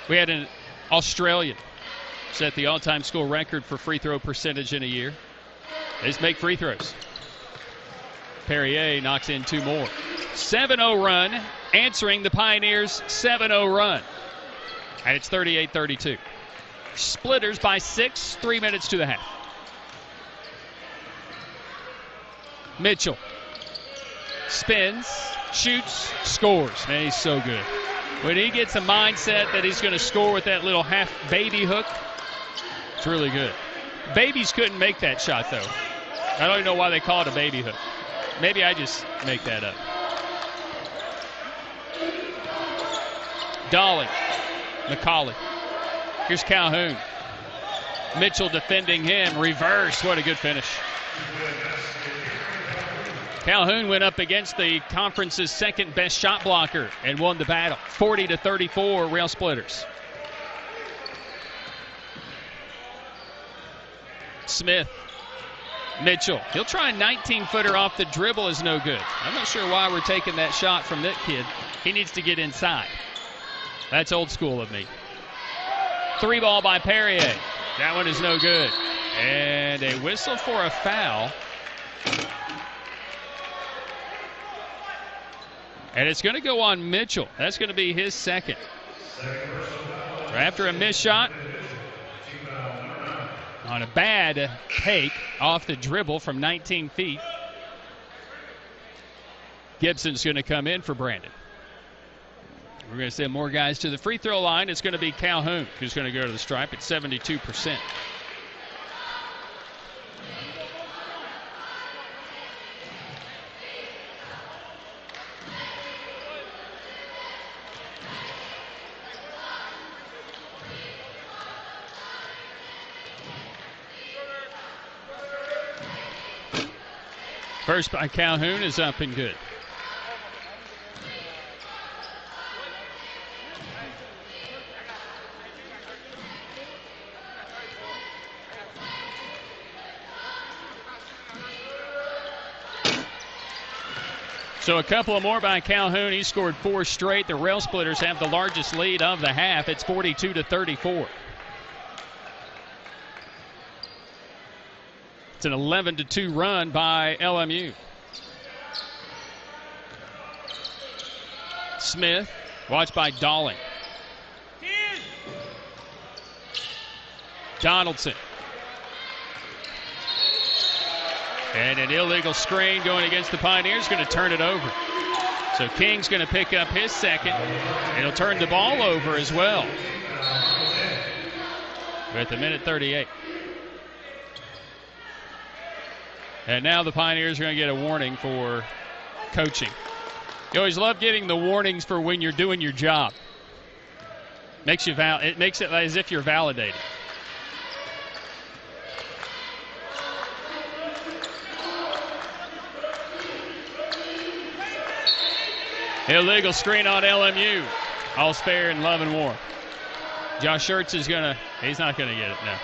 We had an Australian set the all-time school record for free throw percentage in a year. They just make free throws. Perrier knocks in 2 more. 7-0 run, answering the Pioneers' 7-0 run. And it's 38-32. Splitters by 6, 3 minutes to the half. Mitchell spins, shoots, scores. Man, he's so good. When he gets a mindset that he's going to score with that little half baby hook, it's really good. Babies couldn't make that shot, though. I don't even know why they call it a baby hook. Maybe I just make that up. Dolly. McCauley. Here's Calhoun. Mitchell defending him. Reverse. What a good finish. Calhoun went up against the conference's second best shot blocker and won the battle. 40-34, Rail Splitters. Smith. Mitchell. He'll try a 19-footer off the dribble, is no good. I'm not sure why we're taking that shot from that kid. He needs to get inside. That's old school of me. 3 ball by Perrier. That one is no good. And a whistle for a foul And it's going to go on Mitchell. That's going to be his second. So after a missed shot, on a bad take off the dribble from 19 feet, Gibson's going to come in for Brandon. We're going to send more guys to the free throw line. It's going to be Calhoun who's going to go to the stripe at 72%. First by Calhoun is up and good. So a couple of more by Calhoun. He scored 4 straight. The Rail Splitters have the largest lead of the half. It's 42-34. It's an 11-2 run by LMU. Smith, watched by Dolling. Donaldson. And an illegal screen going against the Pioneers, going to turn it over. So King's going to pick up his second, and he'll turn the ball over as well. With a minute 38. And now the Pioneers are going to get a warning for coaching. You always love getting the warnings for when you're doing your job. It makes it as if you're validated. Illegal screen on LMU. All's fair in love and war. Josh Schertz he's not going to get it, no.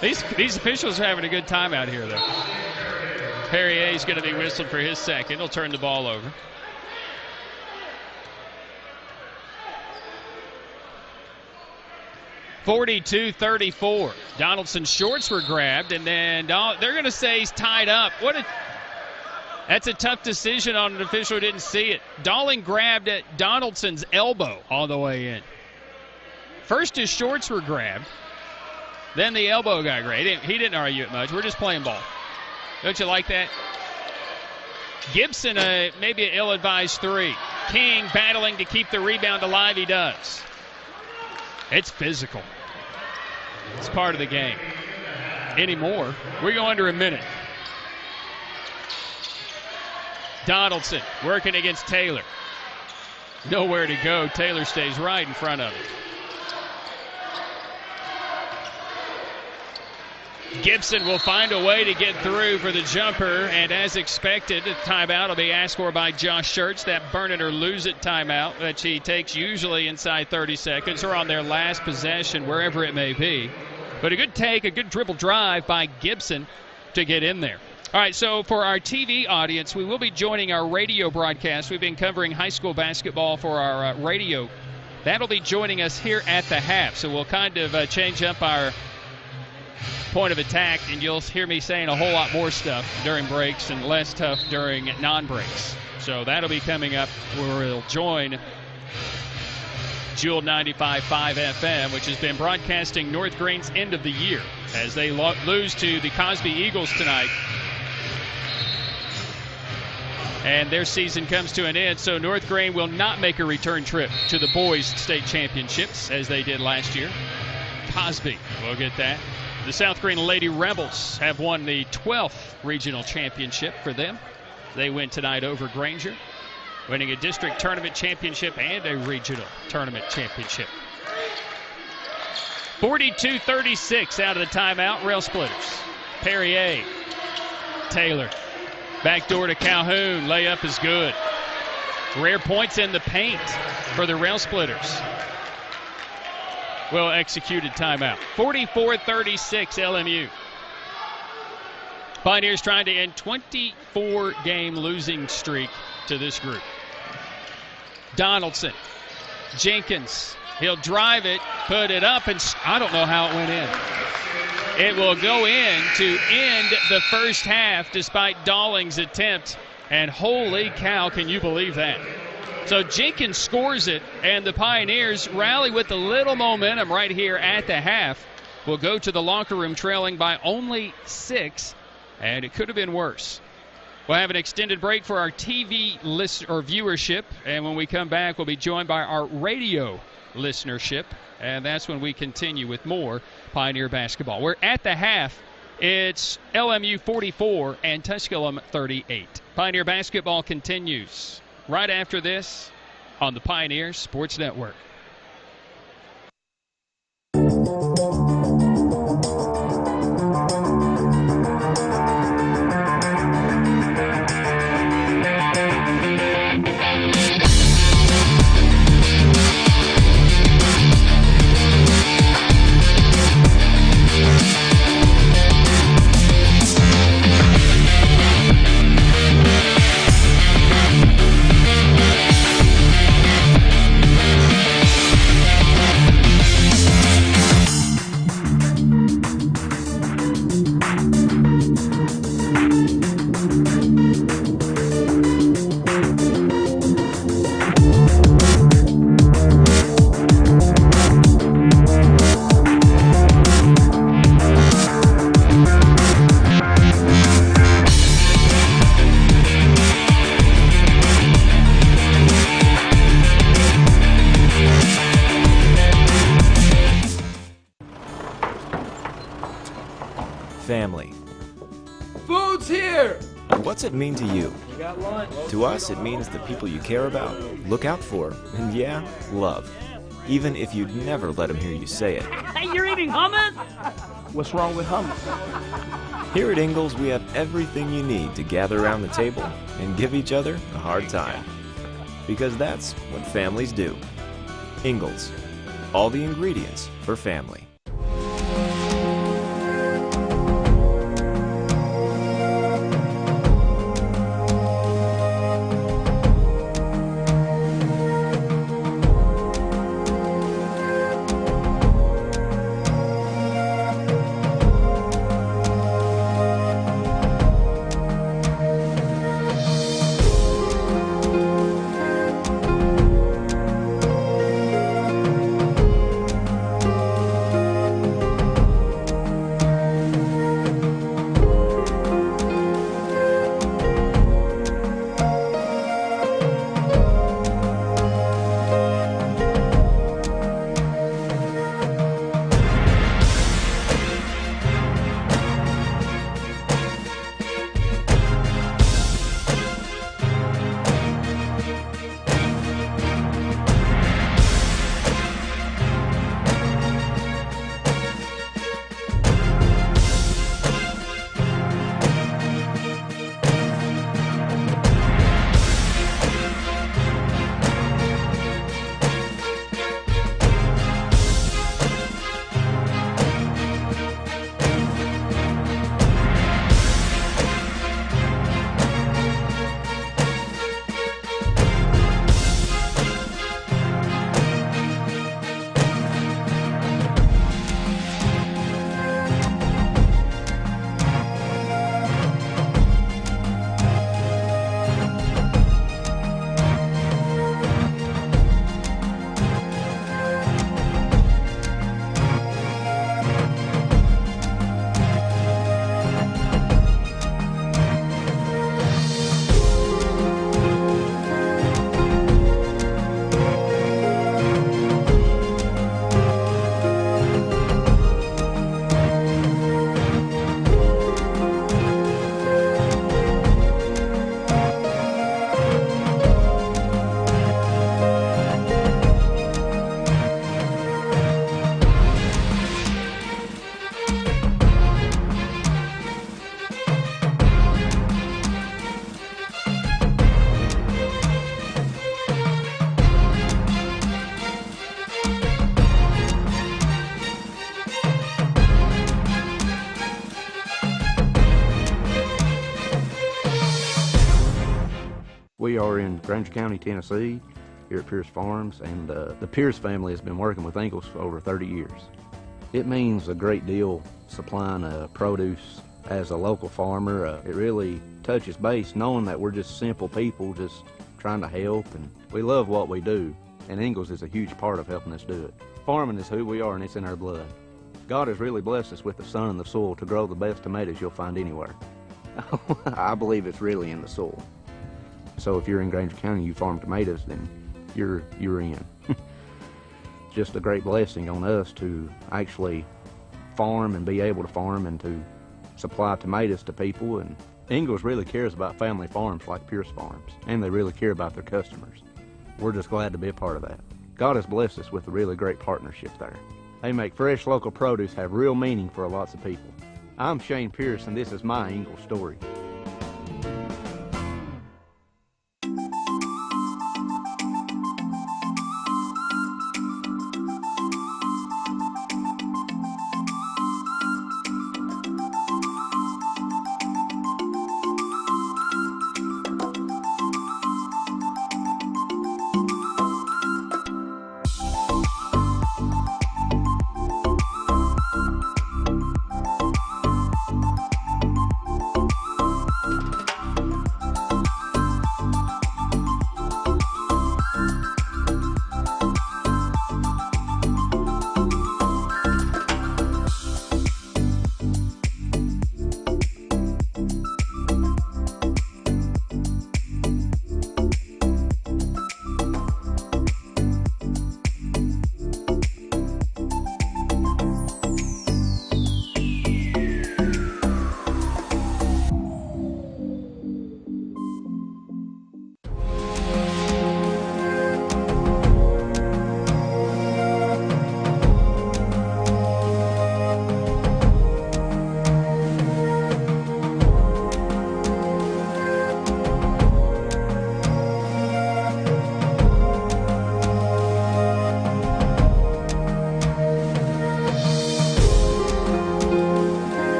These officials are having a good time out here, though. Perrier is going to be whistled for his second. He'll turn the ball over. (42-34). Donaldson's shorts were grabbed, and then they're going to say he's tied up. That's a tough decision on an official who didn't see it. Dolling grabbed at Donaldson's elbow all the way in. First his shorts were grabbed, then the elbow got grabbed. He didn't argue it much. We're just playing ball. Don't you like that? Gibson, maybe an ill-advised 3. King battling to keep the rebound alive. He does. It's physical. It's part of the game. Anymore, we go under a minute. Donaldson working against Taylor. Nowhere to go. Taylor stays right in front of him. Gibson will find a way to get through for the jumper, and as expected, a timeout will be asked for by Josh Schertz. That burn it or lose it timeout, which he takes usually inside 30 seconds or on their last possession, wherever it may be. But a good take, a good dribble drive by Gibson to get in there. All right, so for our TV audience, we will be joining our radio broadcast. We've been covering high school basketball for our radio. That'll be joining us here at the half, so we'll kind of change up our point of attack, and you'll hear me saying a whole lot more stuff during breaks and less stuff during non-breaks. So that'll be coming up where we'll join Jewel 95.5 FM, which has been broadcasting North Green's end of the year as they lose to the Cosby Eagles tonight. And their season comes to an end, so North Green will not make a return trip to the boys' state championships as they did last year. Cosby will get that. The South Green Lady Rebels have won the 12th regional championship for them. They win tonight over Granger, winning a district tournament championship and a regional tournament championship. 42-36 out of the timeout. Rail Splitters. Perrier. Taylor. Backdoor to Calhoun. Layup is good. Rare points in the paint for the Rail Splitters. Well executed timeout. 44-36 LMU. Pioneers trying to end 24-game losing streak to this group. Donaldson. Jenkins. He'll drive it, put it up, and I don't know how it went in. It will go in to end the first half despite Dalling's attempt. And holy cow, can you believe that? So Jenkins scores it, and the Pioneers rally with a little momentum right here at the half. Will go to the locker room trailing by only 6, and it could have been worse. We'll have an extended break for our TV viewership, and when we come back, we'll be joined by our radio listenership, and that's when we continue with more Pioneer basketball. We're at the half. It's LMU 44 and Tusculum 38. Pioneer basketball continues right after this on the Pioneer Sports Network. Family. Food's here! What's it mean to you? We got lunch. To us, it means the people you care about, look out for, and yeah, love. Even if you'd never let them hear you say it. Hey, you're eating hummus? What's wrong with hummus? Here at Ingalls, we have everything you need to gather around the table and give each other a hard time. Because that's what families do. Ingalls. All the ingredients for family. We are in Granger County, Tennessee, here at Pierce Farms, and the Pierce family has been working with Ingalls for over 30 years. It means a great deal supplying produce as a local farmer. It really touches base knowing that we're just simple people just trying to help, and we love what we do, and Ingalls is a huge part of helping us do it. Farming is who we are, and it's in our blood. God has really blessed us with the sun and the soil to grow the best tomatoes you'll find anywhere. I believe it's really in the soil. So if you're in Granger County and you farm tomatoes, then you're in. Just a great blessing on us to actually farm and be able to farm and to supply tomatoes to people. And Ingalls really cares about family farms like Pierce Farms, and they really care about their customers. We're just glad to be a part of that. God has blessed us with a really great partnership there. They make fresh local produce have real meaning for lots of people. I'm Shane Pierce, and this is my Ingalls story.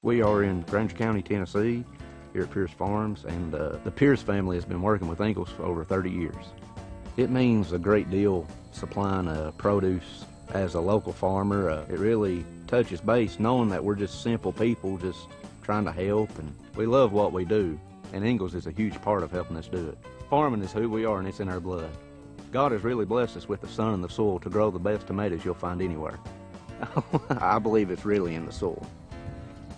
We are in Granger County, Tennessee, here at Pierce Farms, and the Pierce family has been working with Ingalls for over 30 years. It means a great deal supplying produce as a local farmer. It really touches base knowing that we're just simple people just trying to help, and we love what we do, and Ingalls is a huge part of helping us do it. Farming is who we are, and it's in our blood. God has really blessed us with the sun and the soil to grow the best tomatoes you'll find anywhere. I believe it's really in the soil.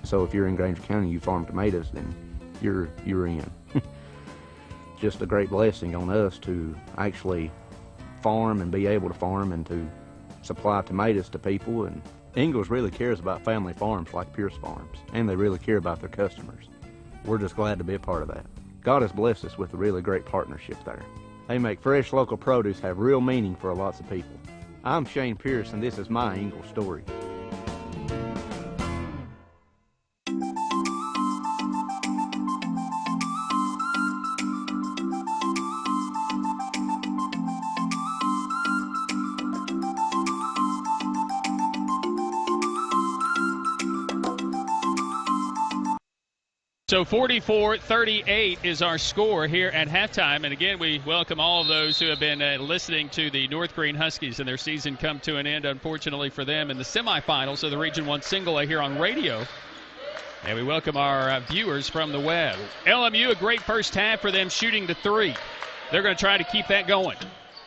So if you're in Granger County, you farm tomatoes, then you're in. Just a great blessing on us to actually farm and be able to farm and to supply tomatoes to people. And Ingalls really cares about family farms like Pierce Farms, and they really care about their customers. We're just glad to be a part of that. God has blessed us with a really great partnership there. They make fresh local produce have real meaning for lots of people. I'm Shane Pierce, and this is my Ingalls story. So 44-38 is our score here at halftime. And again, we welcome all of those who have been listening to the North Green Huskies and their season come to an end, unfortunately for them, in the semifinals of the Region 1 Single A here on radio. And we welcome our viewers from the web. LMU, a great first half for them shooting the three. They're going to try to keep that going.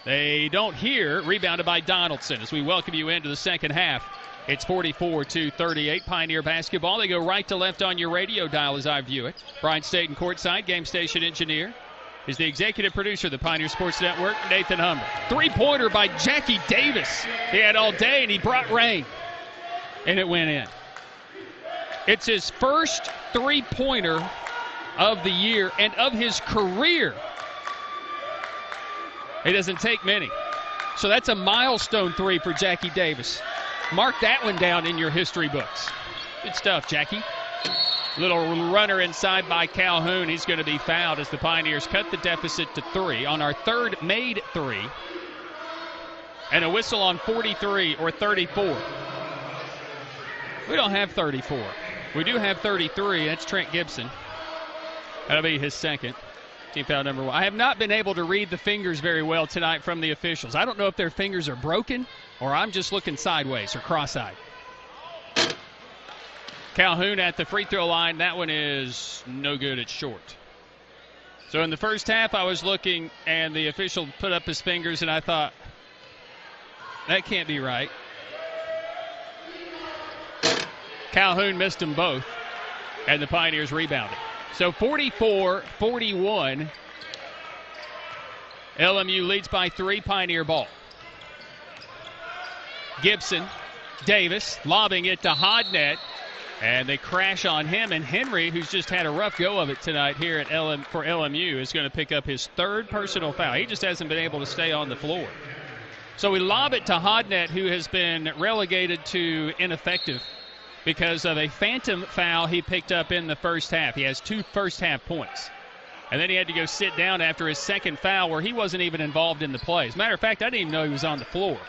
They don't here. Rebounded by Donaldson as we welcome you into the second half. It's 44-38, Pioneer basketball. They go right to left on your radio dial as I view it. Brian Staten courtside, game station engineer, is the executive producer of the Pioneer Sports Network, Nathan Humber. Three-pointer by Jackie Davis. He had all day, and he brought rain, and it went in. It's his first three-pointer of the year and of his career. It doesn't take many. So that's a milestone three for Jackie Davis. Mark that one down in your history books. Good stuff, Jackie. Little runner inside by Calhoun. He's going to be fouled as the Pioneers cut the deficit to three on our third made three. And a whistle on 43 or 34. We don't have 34. We do have 33. That's Trent Gibson. That'll be his second. Team foul number one. I have not been able to read the fingers very well tonight from the officials. I don't know if their fingers are broken or I'm just looking sideways or cross-eyed. Calhoun at the free throw line. That one is no good. It's short. So in the first half, I was looking, and the official put up his fingers, and I thought, that can't be right. Calhoun missed them both, and the Pioneers rebounded. So 44-41. LMU leads by three, Pioneer ball. Gibson, Davis, lobbing it to Hodnett, and they crash on him. And Henry, who's just had a rough go of it tonight here at for LMU, is going to pick up his third personal foul. He just hasn't been able to stay on the floor. So we lob it to Hodnett, who has been relegated to ineffective because of a phantom foul he picked up in the first half. He has 2 first-half points. And then he had to go sit down after his second foul where he wasn't even involved in the play. As a matter of fact, I didn't even know he was on the floor.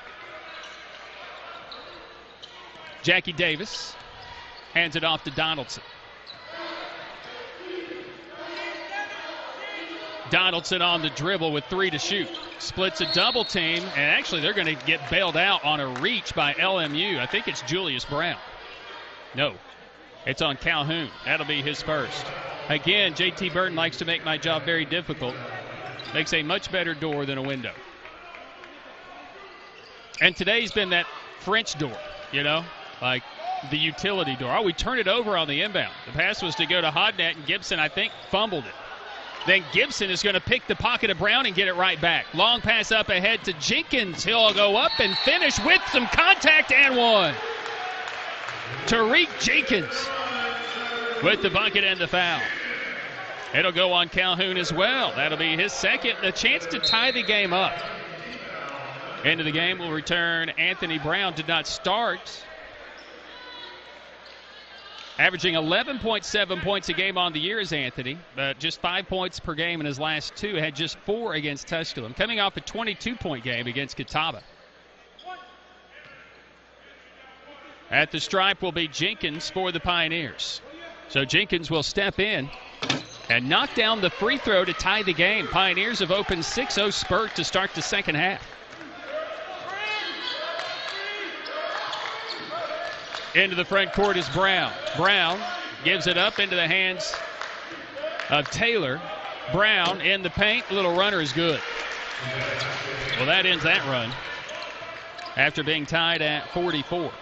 Jackie Davis hands it off to Donaldson. Donaldson on the dribble with 3 to shoot. Splits a double team, and actually they're going to get bailed out on a reach by LMU. I think it's Julius Brown. No, it's on Calhoun. That'll be his first. Again, J.T. Burton likes to make my job very difficult. Makes a much better door than a window. And today's been that French door, you know, like the utility door. Oh, we turned it over on the inbound. The pass was to go to Hodnett, and Gibson, I think, fumbled it. Then Gibson is going to pick the pocket of Brown and get it right back. Long pass up ahead to Jenkins. He'll go up and finish with some contact and one. Tariq Jenkins with the bucket and the foul. It'll go on Calhoun as well. That'll be his second. A chance to tie the game up. Into the game will return Anthony Brown. Did not start. Averaging 11.7 points a game on the year is Anthony, but just 5 points per game in his last 2. Had just 4 against Tusculum, coming off a 22-point game against Catawba. At the stripe will be Jenkins for the Pioneers. So Jenkins will step in and knock down the free throw to tie the game. Pioneers have opened 6-0 spurt to start the second half. Into the front court is Brown. Brown gives it up into the hands of Taylor. Brown in the paint. Little runner is good. Well, that ends that run after being tied at 44.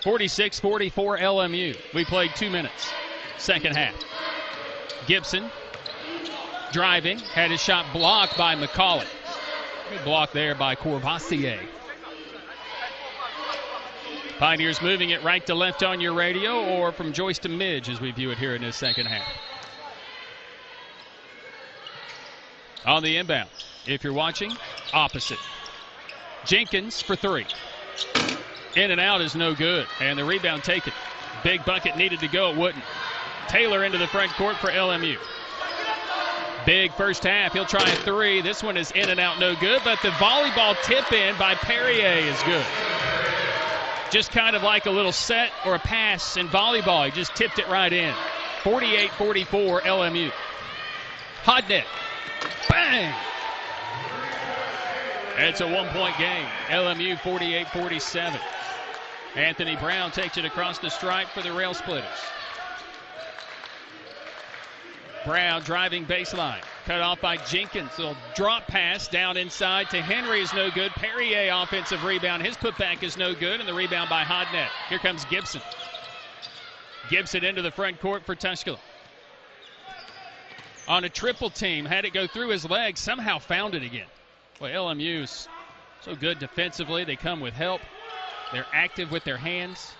46-44 LMU. We played 2 minutes. Second half. Gibson driving. Had his shot blocked by McCauley. Good block there by Courvoisier. Pioneers moving it right to left on your radio or from Joyce to Midge as we view it here in this second half. On the inbound, if you're watching, opposite. Jenkins for three. In and out is no good, and the rebound taken. Big bucket needed to go, it wouldn't. Taylor into the front court for LMU. Big first half, he'll try a three. This one is in and out, no good, but the volleyball tip in by Perrier is good. Just kind of like a little set or a pass in volleyball. He just tipped it right in. 48-44 LMU. Hodnett. Bang! It's a one-point game. LMU 48-47. Anthony Brown takes it across the stripe for the Rail Splitters. Brown driving baseline. Cut off by Jenkins. Little drop pass down inside to Henry is no good. Perrier offensive rebound. His putback is no good, and the rebound by Hodnett. Here comes Gibson. Gibson into the front court for Tusculum. On a triple team, had it go through his legs, somehow found it again. Well, LMU is so good defensively. They come with help. They're active with their hands.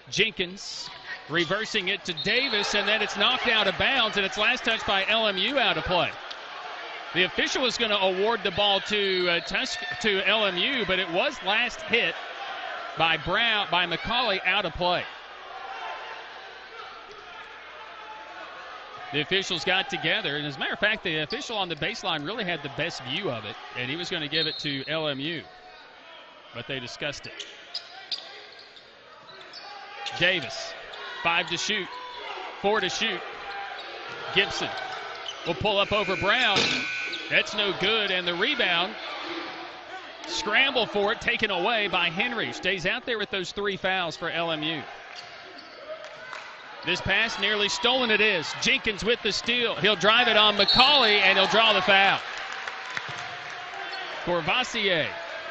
Jenkins reversing it to Davis, and then it's knocked out of bounds, and it's last touched by LMU out of play. The official is going to award the ball to LMU, but it was last hit by McCauley out of play. The officials got together, and as a matter of fact, the official on the baseline really had the best view of it, and he was going to give it to LMU, but they discussed it. Davis, 5 to shoot, 4 to shoot. Gibson will pull up over Brown. That's no good, and the rebound, scramble for it, taken away by Henry. Stays out there with those 3 fouls for LMU. This pass nearly stolen it is. Jenkins with the steal. He'll drive it on McCauley, and he'll draw the foul. Courvoisier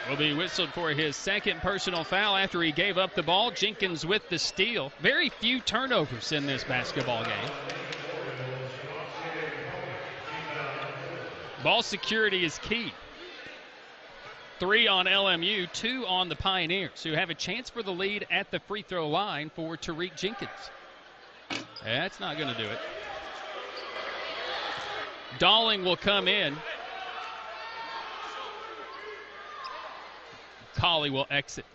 will be whistled for his second personal foul after he gave up the ball. Jenkins with the steal. Very few turnovers in this basketball game. Ball security is key. 3 on LMU, 2 on the Pioneers, who have a chance for the lead at the free throw line for Tariq Jenkins. That's not going to do it. Dalling will come in. Colley will exit.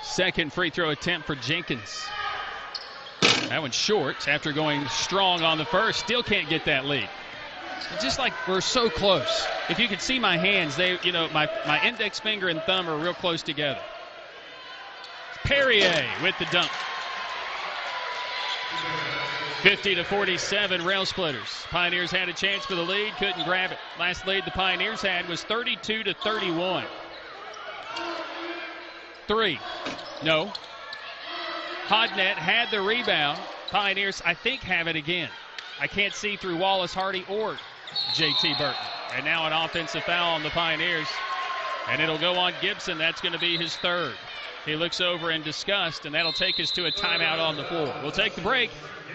Second free throw attempt for Jenkins. That one's short after going strong on the first. Still can't get that lead. It's just like we're so close. If you could see my hands, my index finger and thumb are real close together. Perrier with the dunk. 50-47 Rail Splitters. Pioneers had a chance for the lead, couldn't grab it. Last lead the Pioneers had was 32-31. 3. No. Hodnett had the rebound. Pioneers, I think, have it again. I can't see through Wallace Hardy or J.T. Burton. And now an offensive foul on the Pioneers. And it'll go on Gibson. That's going to be his third. He looks over in disgust, and that'll take us to a timeout on the floor. We'll take the break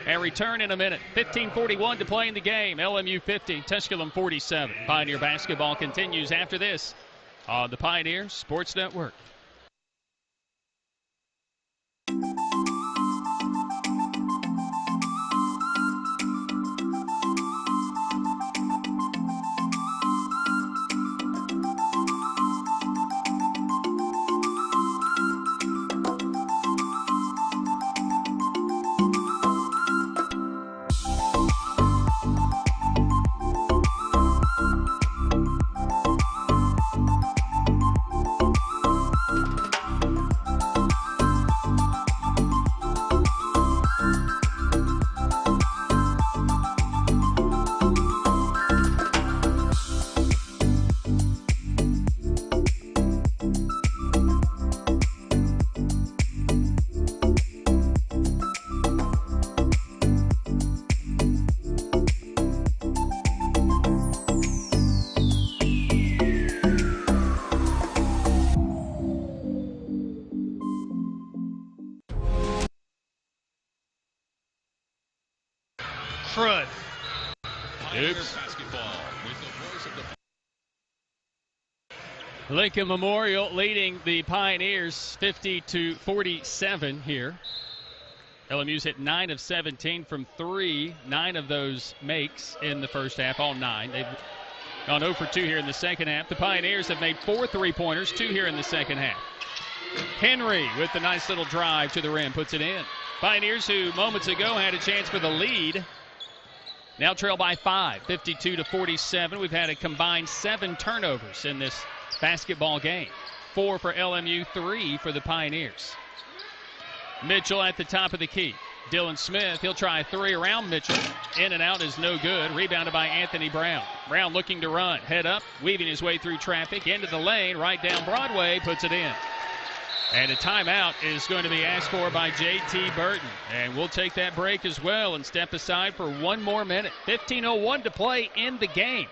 and return in a minute. 15:41 to play in the game. LMU 50, Tusculum 47. Pioneer basketball continues after this on the Pioneer Sports Network. crud. Oops. Lincoln Memorial leading the Pioneers 50-47 here. LMU's hit 9 of 17 from 3. 9 of those makes in the first half, all 9. They've gone 0 for 2 here in the second half. The Pioneers have made 4 3-pointers, 2 here in the second half. Henry with the nice little drive to the rim, puts it in. Pioneers, who moments ago had a chance for the lead, now trail by 5, 52-47. We've had a combined 7 turnovers in this basketball game. 4 for LMU, 3 for the Pioneers. Mitchell at the top of the key. Dylan Smith, he'll try a 3 around Mitchell. In and out is no good. Rebounded by Anthony Brown. Brown looking to run. Head up, weaving his way through traffic. Into the lane, right down Broadway, puts it in. And a timeout is going to be asked for by J.T. Burton. And we'll take that break as well and step aside for 1 more minute. 15:01 to play in the game.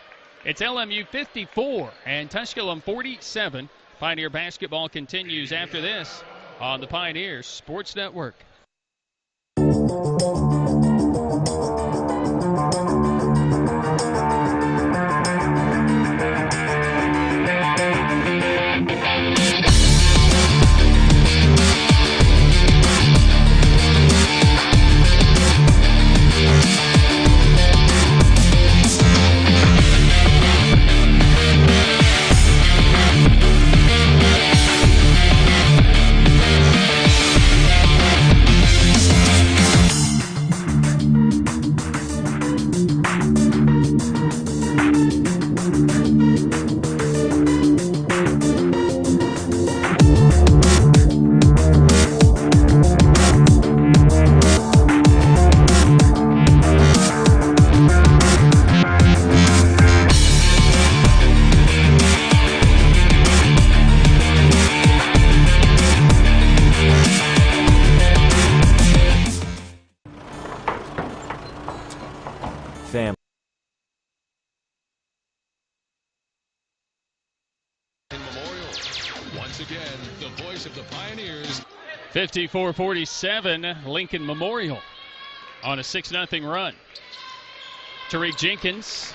It's LMU 54 and Tusculum 47. Pioneer basketball continues after this on the Pioneers Sports Network. Family. Memorial. Once again, the voice of the Pioneers. 54-47, Lincoln Memorial on a 6-0 run. Tariq Jenkins,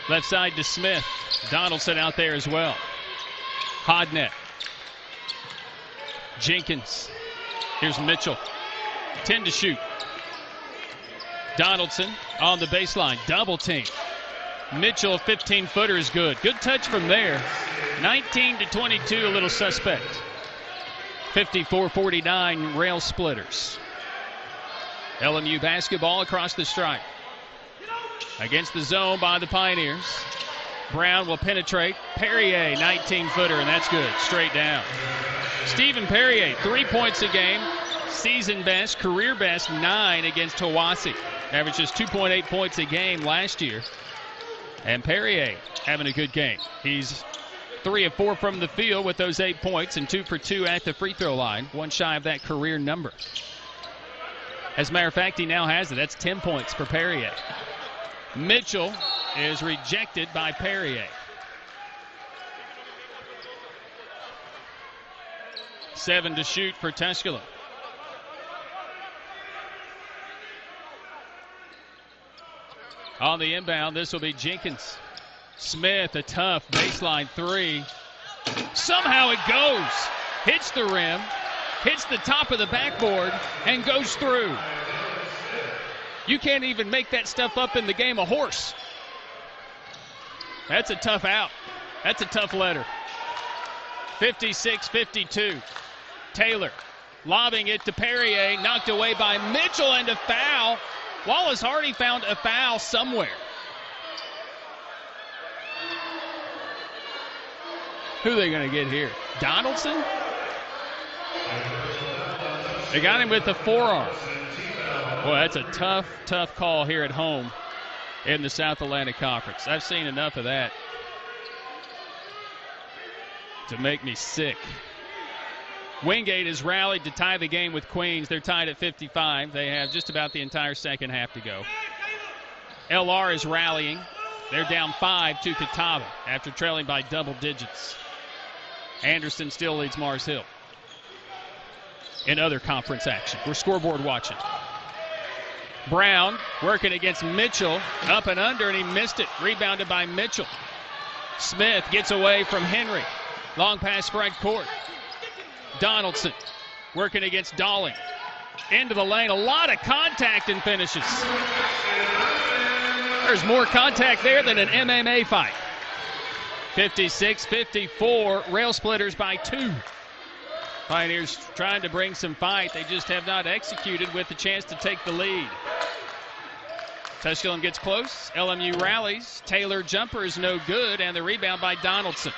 left side to Smith. Donaldson out there as well. Hodnett. Jenkins. Here's Mitchell. 10 to shoot. Donaldson on the baseline. Double team. Mitchell, 15-footer is good. Good touch from there. 19-22, a little suspect. 54-49, rail splitters. LMU basketball across the stripe. Against the zone by the Pioneers. Brown will penetrate. Perrier, 19-footer, and that's good. Straight down. Stephen Perrier, 3 points a game. Season best, career best, 9 against Hiwassee. Averages 2.8 points a game last year. And Perrier having a good game. He's 3 of 4 from the field with those 8 points and 2 for 2 at the free throw line. 1 shy of that career number. As a matter of fact, he now has it. That's 10 points for Perrier. Mitchell is rejected by Perrier. 7 to shoot for Tusculum. On the inbound, this will be Jenkins. Smith, a tough baseline 3. Somehow it goes. Hits the rim, hits the top of the backboard, and goes through. You can't even make that stuff up in the game of horse. That's a tough out. That's a tough letter. 56-52. Taylor lobbing it to Perrier, knocked away by Mitchell, and a foul. Wallace Hardy found a foul somewhere. Who are they going to get here? Donaldson? They got him with the forearm. Boy, that's a tough, tough call here at home in the South Atlantic Conference. I've seen enough of that to make me sick. Wingate has rallied to tie the game with Queens. They're tied at 55. They have just about the entire second half to go. LR is rallying. They're down 5 to Catawba after trailing by double digits. Anderson still leads Mars Hill. In other conference action, we're scoreboard watching. Brown working against Mitchell, up and under, and he missed it. Rebounded by Mitchell. Smith gets away from Henry. Long pass front court. Donaldson working against Dolling. Into the lane. A lot of contact and finishes. There's more contact there than an MMA fight. 56-54. Rail Splitters by 2. Pioneers trying to bring some fight. They just have not executed with the chance to take the lead. Tusculum gets close. LMU rallies. Taylor jumper is no good, and the rebound by Donaldson.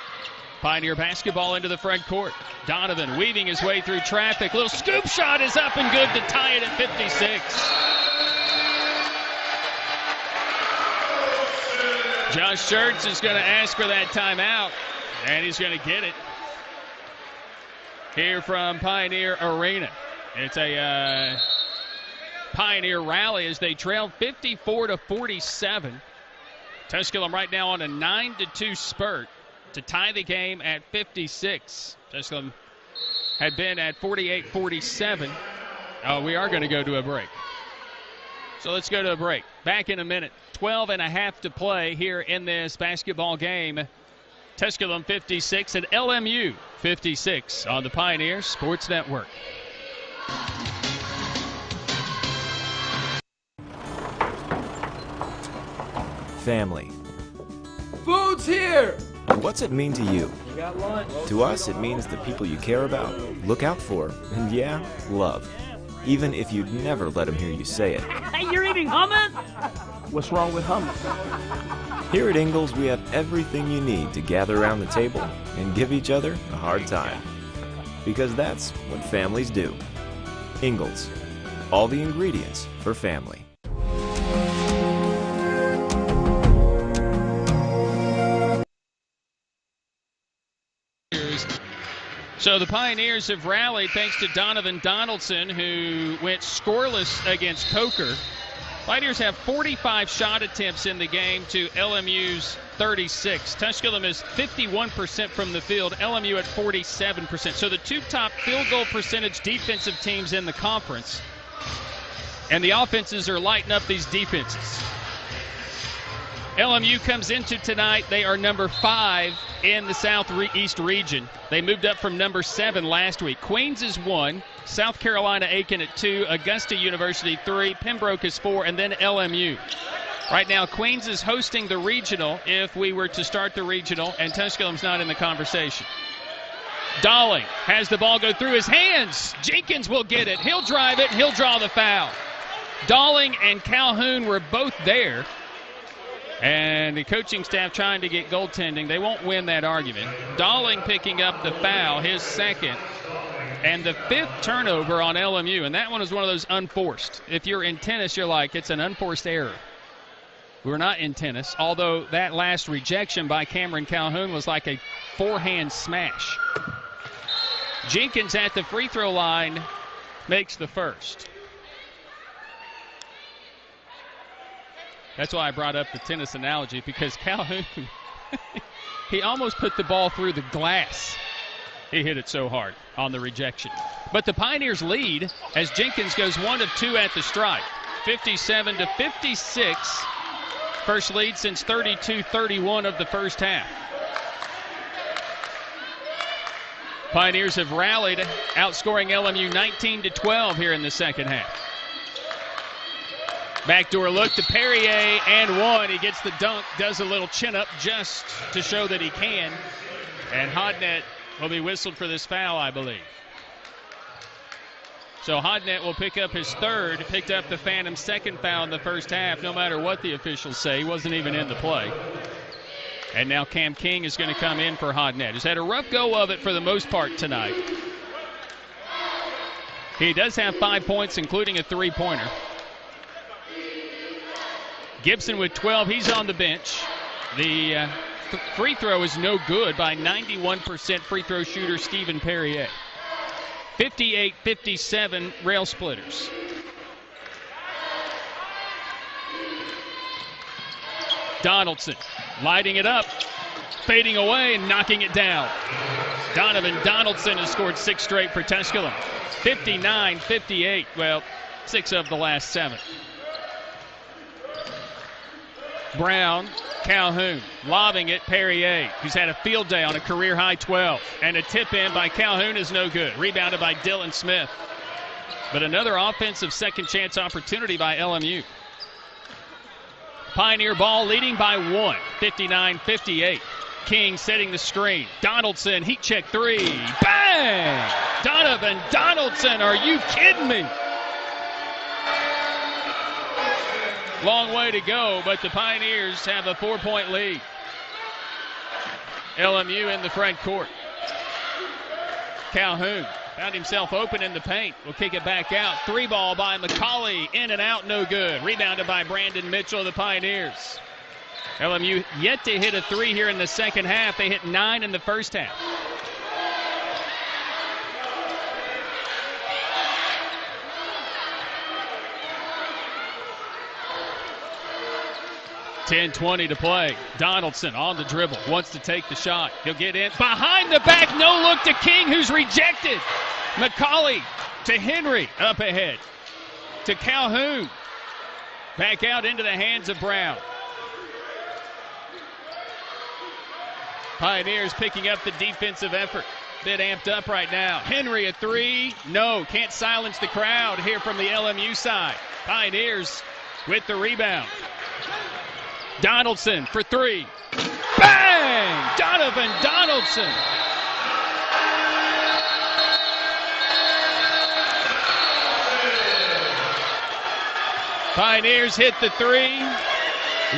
Pioneer basketball into the front court. Donovan weaving his way through traffic. Little scoop shot is up and good to tie it at 56. Josh Schertz is going to ask for that timeout, and he's going to get it here from Pioneer Arena. It's a Pioneer rally as they trail 54-47. Tusculum right now on a 9-2 spurt to tie the game at 56. Tusculum had been at 48-47. Oh, we are going to go to a break. So let's go to a break. Back in a minute. 12 and a half to play here in this basketball game. Tusculum 56 and LMU 56 on the Pioneer Sports Network. Family. Food's here! What's it mean to you? You got lunch. To us, it means the people you care about, look out for, and yeah, love. Even if you'd never let them hear you say it. Hey, you're eating hummus? What's wrong with hummus? Here at Ingalls, we have everything you need to gather around the table and give each other a hard time. Because that's what families do. Ingalls. All the ingredients for family. So the Pioneers have rallied thanks to Donovan Donaldson, who went scoreless against Coker. Pioneers have 45 shot attempts in the game to LMU's 36. Tusculum is 51% from the field, LMU at 47%. So the two top field goal percentage defensive teams in the conference. And the offenses are lighting up these defenses. LMU comes into tonight. They are number 5 in the Southeast region. They moved up from number 7 last week. Queens is 1, South Carolina Aiken at 2, Augusta University 3, Pembroke is 4, and then LMU. Right now, Queens is hosting the regional if we were to start the regional, and Tusculum's not in the conversation. Dolling has the ball go through his hands. Jenkins will get it. He'll drive it. He'll draw the foul. Dolling and Calhoun were both there. And the coaching staff trying to get goaltending. They won't win that argument. Dolling picking up the foul, his second. And the 5th turnover on LMU. And that one is one of those unforced. If you're in tennis, you're like, it's an unforced error. We're not in tennis. Although that last rejection by Cameron Calhoun was like a forehand smash. Jenkins at the free throw line makes the first. That's why I brought up the tennis analogy, because Calhoun, he almost put the ball through the glass. He hit it so hard on the rejection. But the Pioneers lead as Jenkins goes 1 of 2 at the strike. 57-56. First lead since 32-31 of the first half. Pioneers have rallied, outscoring LMU 19-12 here in the second half. Backdoor look to Perrier and 1. He gets the dunk, does a little chin up just to show that he can. And Hodnett will be whistled for this foul, I believe. So Hodnett will pick up his 3rd, picked up the Phantom's 2nd foul in the first half, no matter what the officials say. He wasn't even in the play. And now Cam King is going to come in for Hodnett. He's had a rough go of it for the most part tonight. He does have 5 points, including a 3-pointer. Gibson with 12. He's on the bench. The free throw is no good by 91% free throw shooter Stephen Perrier. 58-57 Rail Splitters. Donaldson lighting it up, fading away and knocking it down. Donovan Donaldson has scored 6 straight for Tusculum. 59-58. Well, 6 of the last 7. Brown, Calhoun, lobbing it, Perrier, who's had a field day on a career-high 12. And a tip-in by Calhoun is no good. Rebounded by Dylan Smith. But another offensive second-chance opportunity by LMU. Pioneer ball leading by 1, 59-58. King setting the screen. Donaldson, heat check three. Bang! Donovan Donaldson, are you kidding me? Long way to go, but the Pioneers have a 4-point lead. LMU in the front court. Calhoun found himself open in the paint. Will kick it back out. 3-ball by McCauley. In and out, no good. Rebounded by Brandon Mitchell of the Pioneers. LMU yet to hit a 3 here in the second half. They hit 9 in the first half. .10-20 to play. Donaldson on the dribble. Wants to take the shot. He'll get in. Behind the back. No look to King, who's rejected. McCauley to Henry. Up ahead to Calhoun. Back out into the hands of Brown. Pioneers picking up the defensive effort. Bit amped up right now. Henry a 3. No, can't silence the crowd here from the LMU side. Pioneers with the rebound. Donaldson for 3. Bang! Donovan Donaldson. Pioneers hit the 3.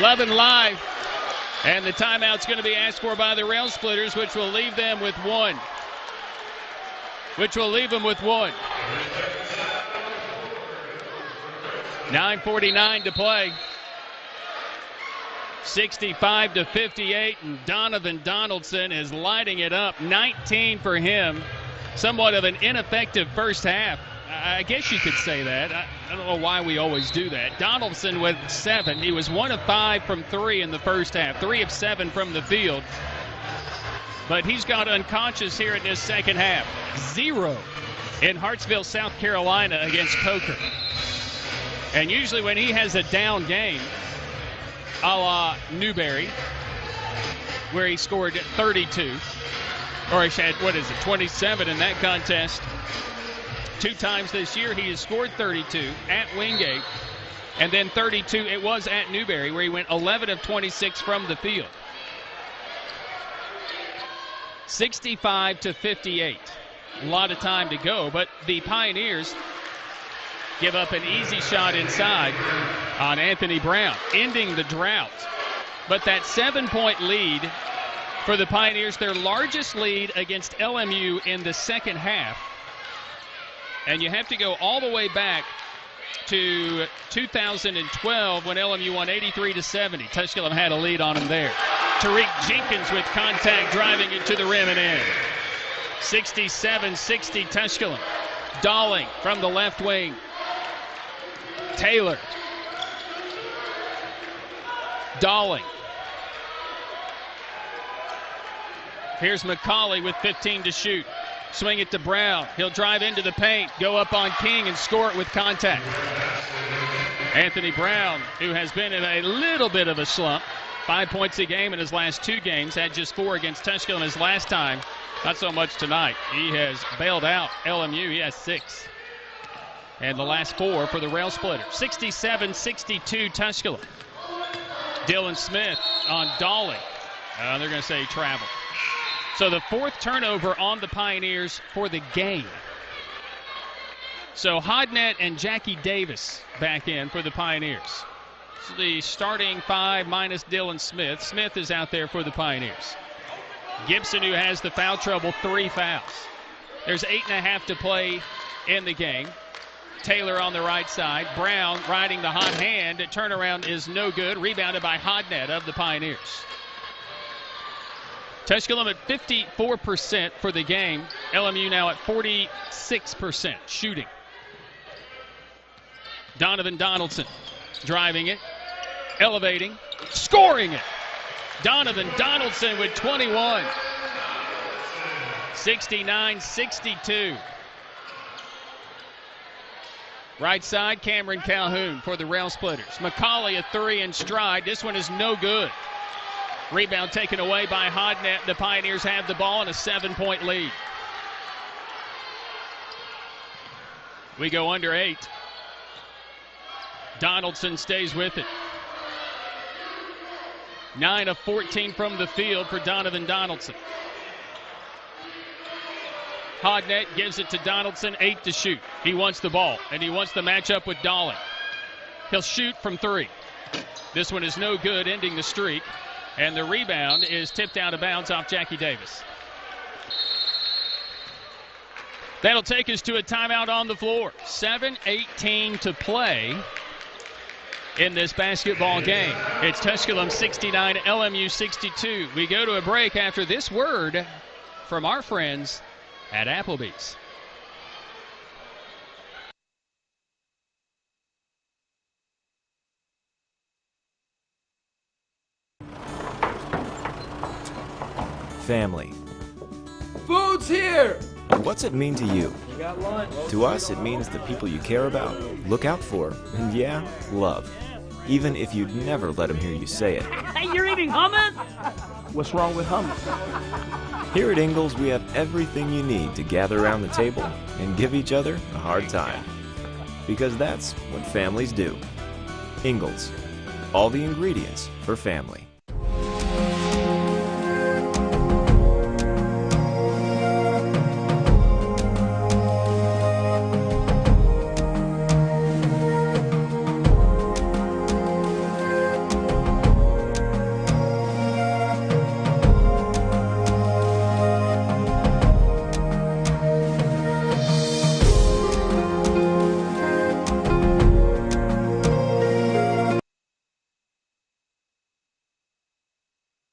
Loving life. And the timeout's going to be asked for by the Rail Splitters, which will leave them with 1. 9:49 to play. 65-58, and Donovan Donaldson is lighting it up. 19 for him. Somewhat of an ineffective first half. I guess you could say that. I don't know why we always do that. Donaldson with 7. He was 1 of 5 from 3 in the first half. 3 of 7 from the field. But he's got unconscious here in this second half. 0 in Hartsville, South Carolina against Coker. And usually when he has a down game, a la Newberry, where he scored 32, or he had, 27 in that contest. 2 times this year he has scored 32 at Wingate, and then 32 it was at Newberry, where he went 11 of 26 from the field. 65-58. A lot of time to go, but the Pioneers give up an easy shot inside on Anthony Brown, ending the drought. But that 7-point lead for the Pioneers, their largest lead against LMU in the second half. And you have to go all the way back to 2012 when LMU won 83-70. Tusculum had a lead on them there. Tariq Jenkins with contact, driving it to the rim and in. 67-60 Tusculum. Dawling from the left wing. Taylor. Dawling. Here's McCauley with 15 to shoot. Swing it to Brown. He'll drive into the paint, go up on King, and score it with contact. Anthony Brown, who has been in a little bit of a slump. 5 points a game in his last 2 games. Had just 4 against Tusculum his last time. Not so much tonight. He has bailed out LMU. He has 6. And the last 4 for the Rail Splitters. 67-62 Tusculum. Dylan Smith on Dawling. They're going to say travel. So the 4th turnover on the Pioneers for the game. So Hodnett and Jackie Davis back in for the Pioneers. So the starting 5 minus Dylan Smith. Smith is out there for the Pioneers. Gibson, who has the foul trouble, 3 fouls. There's 8.5 to play in the game. Taylor on the right side. Brown riding the hot hand. Turnaround is no good. Rebounded by Hodnett of the Pioneers. Tusculum at 54% for the game. LMU now at 46% shooting. Donovan Donaldson driving it, elevating, scoring it. Donovan Donaldson with 21. 69-62. Right side, Cameron Calhoun for the Rail Splitters. McCauley, a three in stride. This one is no good. Rebound taken away by Hodnett. The Pioneers have the ball and a 7-point lead. We go under 8. Donaldson stays with it. 9 of 14 from the field for Donovan Donaldson. Hodnett gives it to Donaldson, 8 to shoot. He wants the ball, and he wants the matchup with Dahling. He'll shoot from 3. This one is no good, ending the streak. And the rebound is tipped out of bounds off Jackie Davis. That'll take us to a timeout on the floor. 7:18 to play in this basketball game. It's Tusculum 69, LMU 62. We go to a break after this word from our friends at Applebee's. Family. Food's here! What's it mean to you? You got lunch. To us, it means the people you care about, look out for, and yeah, love. Even if you'd never let them hear you say it. Hey, you're eating hummus? What's wrong with hummus? Here at Ingalls, we have everything you need to gather around the table and give each other a hard time. Because that's what families do. Ingalls. All the ingredients for family.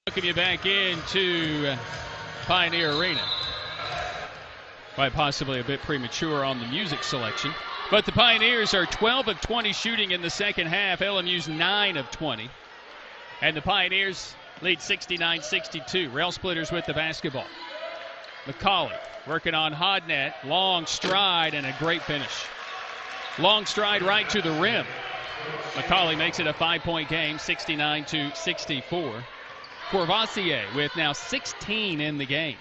Welcome you back into Pioneer Arena. Quite possibly a bit premature on the music selection. But the Pioneers are 12 of 20 shooting in the second half. LMU's 9 of 20. And the Pioneers lead 69-62. Rail Splitters with the basketball. McCauley working on Hodnett. Long stride and a great finish. Long stride right to the rim. McCauley makes it a 5-point game, 69-64. Courvoisier with now 16 in the game.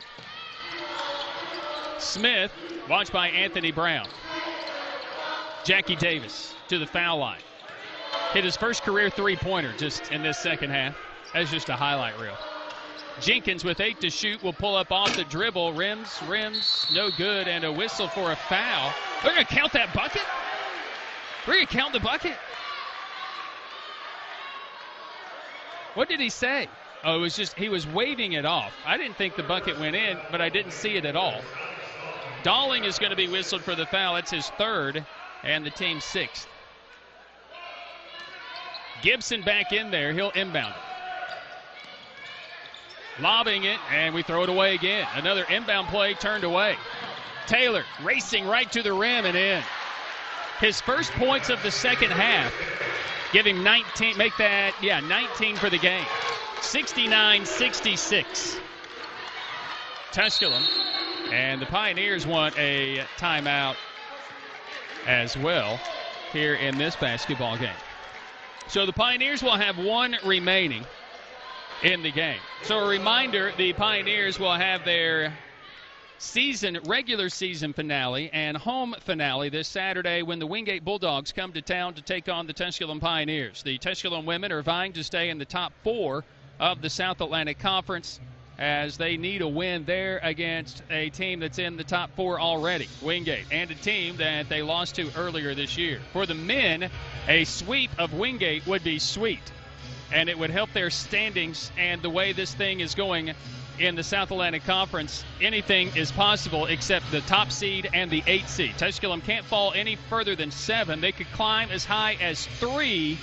Smith, watched by Anthony Brown. Jackie Davis to the foul line. Hit his first career three-pointer just in this second half. That's just a highlight reel. Jenkins with 8 to shoot will pull up off the dribble. Rims, no good, and a whistle for a foul. They're going to count that bucket? We're going to count the bucket? What did he say? Oh, it was just he was waving it off. I didn't think the bucket went in, but I didn't see it at all. Dahling is going to be whistled for the foul. It's his third and the team's 6th. Gibson back in there. He'll inbound it. Lobbing it, and we throw it away again. Another inbound play turned away. Taylor racing right to the rim and in. His first points of the second half. Give him 19, make that, 19 for the game. 69-66. Tusculum. And the Pioneers want a timeout as well here in this basketball game. So the Pioneers will have one remaining in the game. So a reminder, the Pioneers will have their regular season finale and home finale this Saturday when the Wingate Bulldogs come to town to take on the Tusculum Pioneers. The Tusculum women are vying to stay in the top 4 of the South Atlantic Conference as they need a win there against a team that's in the top 4 already, Wingate, and a team that they lost to earlier this year. For the men, a sweep of Wingate would be sweet, and it would help their standings and the way this thing is going in the South Atlantic Conference. Anything is possible except the top seed and the 8th seed. Tusculum can't fall any further than 7. They could climb as high as 3,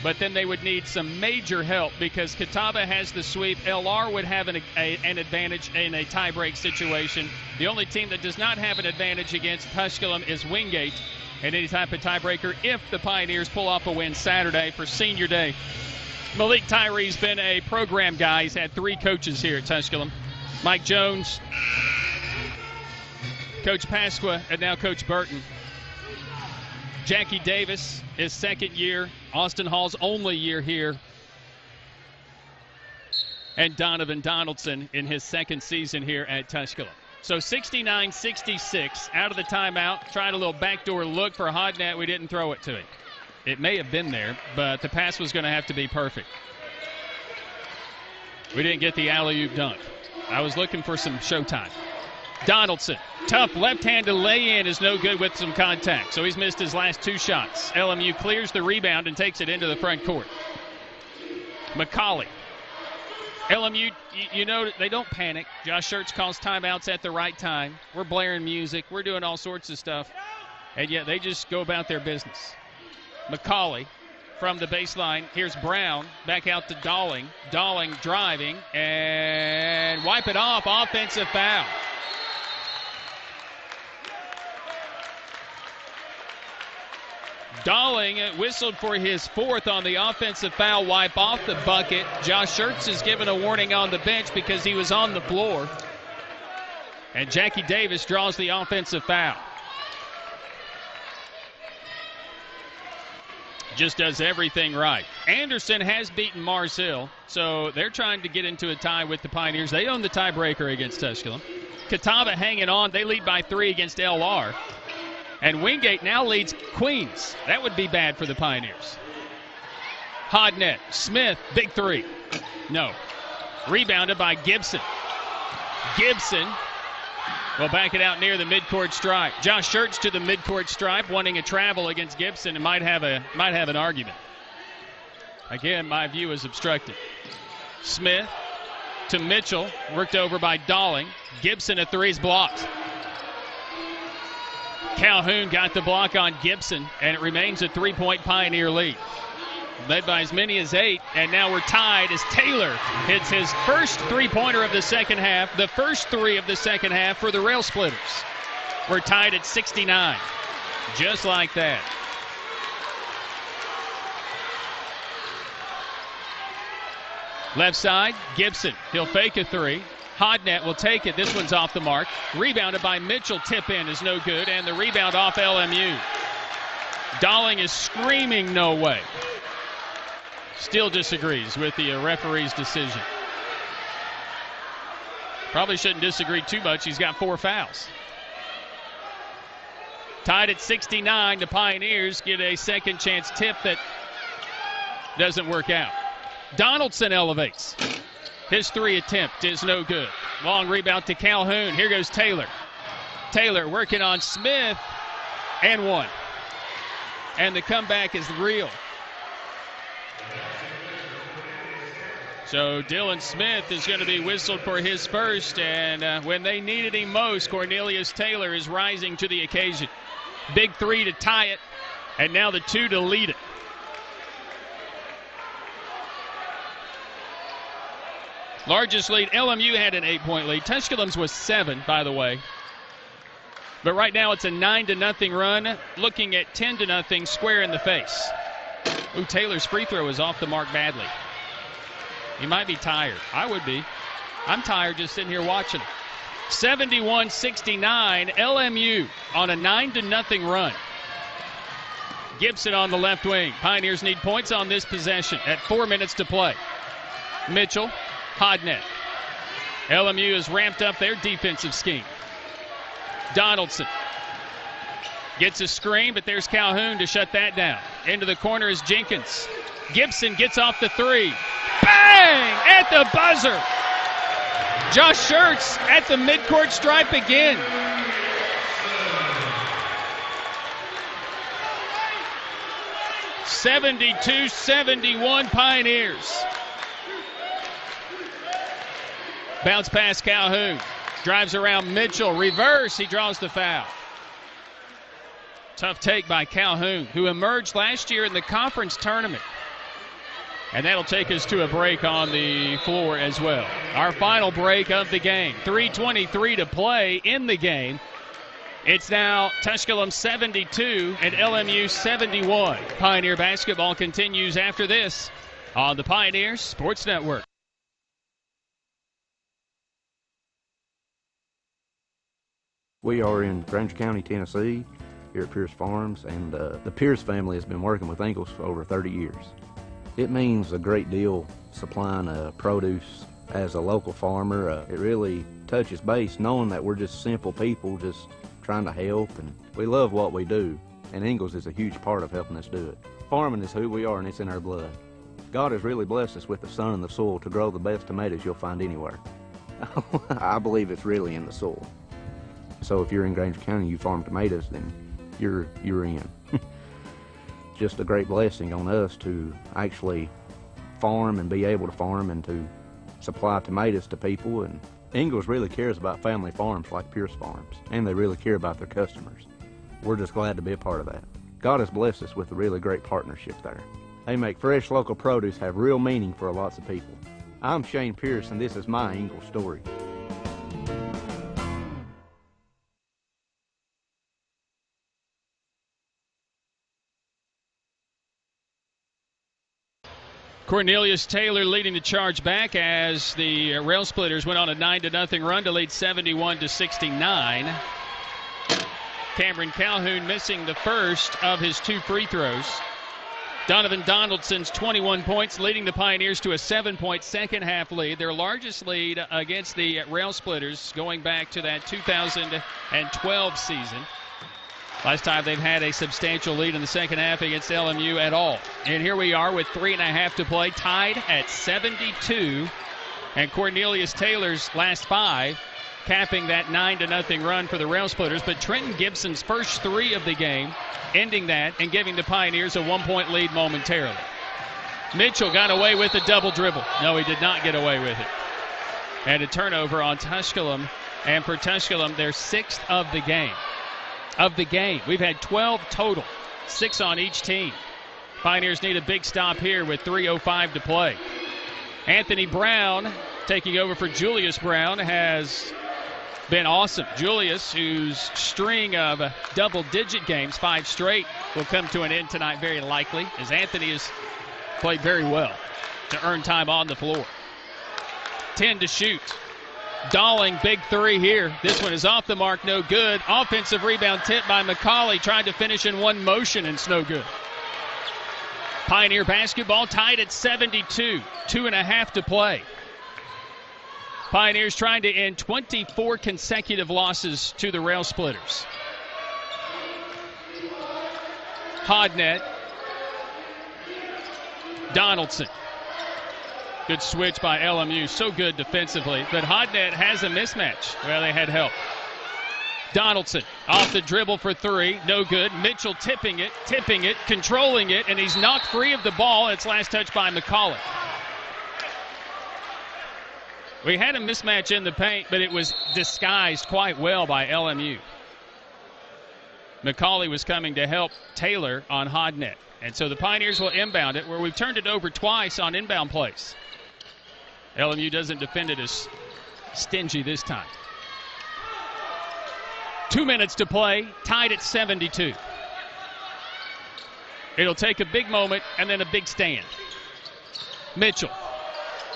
but then they would need some major help because Catawba has the sweep. LR would have an advantage in a tie-break situation. The only team that does not have an advantage against Tusculum is Wingate in any type of tiebreaker if the Pioneers pull off a win Saturday for Senior Day. Malik Tyree's been a program guy. He's had 3 coaches here at Tusculum. Mike Jones, Coach Pasqua, and now Coach Burton. Jackie Davis, his second year. Austin Hall's only year here. And Donovan Donaldson in his second season here at Tusculum. So 69-66 out of the timeout. Tried a little backdoor look for Hodnett. We didn't throw it to him. It may have been there, but the pass was going to have to be perfect. We didn't get the alley-oop dunk. I was looking for some showtime. Donaldson, tough left-handed lay-in is no good with some contact, so he's missed his last two shots. LMU clears the rebound and takes it into the front court. McCauley. LMU, you know, they don't panic. Josh Schertz calls timeouts at the right time. We're blaring music. We're doing all sorts of stuff. And yet they just go about their business. McCauley from the baseline. Here's Brown. Back out to Dalling. Dalling driving and wipe it off. Offensive foul. Dalling whistled for his fourth on the offensive foul wipe off the bucket. Josh Schertz is given a warning on the bench because he was on the floor. And Jackie Davis draws the offensive foul. Just does everything right. Anderson has beaten Mars Hill, so they're trying to get into a tie with the Pioneers. They own the tiebreaker against Tusculum. Catawba hanging on. They lead by 3 against LR. And Wingate now leads Queens. That would be bad for the Pioneers. Hodnett. Smith, big three. No. Rebounded by Gibson. Gibson will back it out near the midcourt stripe. Josh Schertz to the midcourt stripe, wanting a travel against Gibson, and might have an argument. Again, my view is obstructed. Smith to Mitchell, worked over by Dalling. Gibson at three is blocked. Calhoun got the block on Gibson, and it remains a three-point Pioneer lead. Led by as many as 8, and now we're tied as Taylor hits his first three-pointer of the second half, the first 3 of the second half for the Rail Splitters. We're tied at 69, just like that. Left side, Gibson. He'll fake a three. Hodnett will take it. This one's off the mark. Rebounded by Mitchell. Tip in is no good. And the rebound off LMU. Dalling is screaming no way. Still disagrees with the referee's decision. Probably shouldn't disagree too much. He's got 4 fouls. Tied at 69. The Pioneers get a second chance tip that doesn't work out. Donaldson elevates. His 3 attempt is no good. Long rebound to Calhoun. Here goes Taylor. Taylor working on Smith, and 1. And the comeback is real. So Dylan Smith is going to be whistled for his first, and when they needed him most, Cornelius Taylor is rising to the occasion. Big 3 to tie it, and now the 2 to lead it. Largest lead, LMU had an 8-point lead. Tusculum's was 7, by the way. But right now it's a 9-0 run, looking at 10-0 square in the face. Ooh, Taylor's free throw is off the mark badly. He might be tired. I would be. I'm tired just sitting here watching it. 71-69, LMU on a 9-0 run. Gibson on the left wing. Pioneers need points on this possession at 4 minutes to play. Mitchell. Hodnett. LMU has ramped up their defensive scheme. Donaldson gets a screen, but there's Calhoun to shut that down. Into the corner is Jenkins. Gibson gets off the 3. Bang! At the buzzer. Josh Schertz at the midcourt stripe again. (72-71) Pioneers. Bounce pass Calhoun. Drives around Mitchell. Reverse. He draws the foul. Tough take by Calhoun, who emerged last year in the conference tournament. And that'll take us to a break on the floor as well. Our final break of the game. 3:23 to play in the game. It's now Tusculum 72 and LMU 71. Pioneer basketball continues after this on the Pioneer Sports Network. We are in Granger County, Tennessee, here at Pierce Farms, and the Pierce family has been working with Ingalls for over 30 years. It means a great deal supplying produce as a local farmer. It really touches base knowing that we're just simple people just trying to help, and we love what we do, and Ingalls is a huge part of helping us do it. Farming is who we are, and it's in our blood. God has really blessed us with the sun and the soil to grow the best tomatoes you'll find anywhere. I believe it's really in the soil. So if you're in Granger County and you farm tomatoes, then you're in. Just a great blessing on us to actually farm and be able to farm and to supply tomatoes to people. And Ingalls really cares about family farms like Pierce Farms, and they really care about their customers. We're just glad to be a part of that. God has blessed us with a really great partnership there. They make fresh local produce have real meaning for lots of people. I'm Shane Pierce, and this is my Ingalls story. Cornelius Taylor leading the charge back as the Rail Splitters went on a 9-0 run to lead 71-69. Cameron Calhoun missing the first of his 2 free throws. Donovan Donaldson's 21 points leading the Pioneers to a 7-point second half lead, their largest lead against the Rail Splitters going back to that 2012 season. Last time they've had a substantial lead in the second half against LMU at all. And here we are with 3.5 to play, tied at 72. And Cornelius Taylor's last 5 capping that 9-0 run for the Rail Splitters. But Trenton Gibson's first 3 of the game, ending that and giving the Pioneers a 1-point lead momentarily. Mitchell got away with a double dribble. No, he did not get away with it. And a turnover on Tusculum. And for Tusculum, their 6th of the game. We've had 12 total, 6 on each team. Pioneers need a big stop here with 3:05 to play. Anthony Brown taking over for Julius Brown has been awesome. Julius, whose string of double-digit games, 5 straight, will come to an end tonight very likely, as Anthony has played very well to earn time on the floor. 10 to shoot. Dalling, big 3 here. This one is off the mark, no good. Offensive rebound tip by McCauley, tried to finish in one motion, and it's no good. Pioneer basketball tied at 72, 2.5 to play. Pioneers trying to end 24 consecutive losses to the Rail Splitters. Hodnett. Donaldson. Good switch by LMU. So good defensively. But Hodnett has a mismatch. Well, they had help. Donaldson off the dribble for 3. No good. Mitchell tipping it, controlling it, and he's knocked free of the ball. It's last touch by McCauley. We had a mismatch in the paint, but it was disguised quite well by LMU. McCauley was coming to help Taylor on Hodnett. And so the Pioneers will inbound it, where we've turned it over twice on inbound plays. LMU doesn't defend it as stingy this time. 2 minutes to play, tied at 72. It'll take a big moment and then a big stand. Mitchell.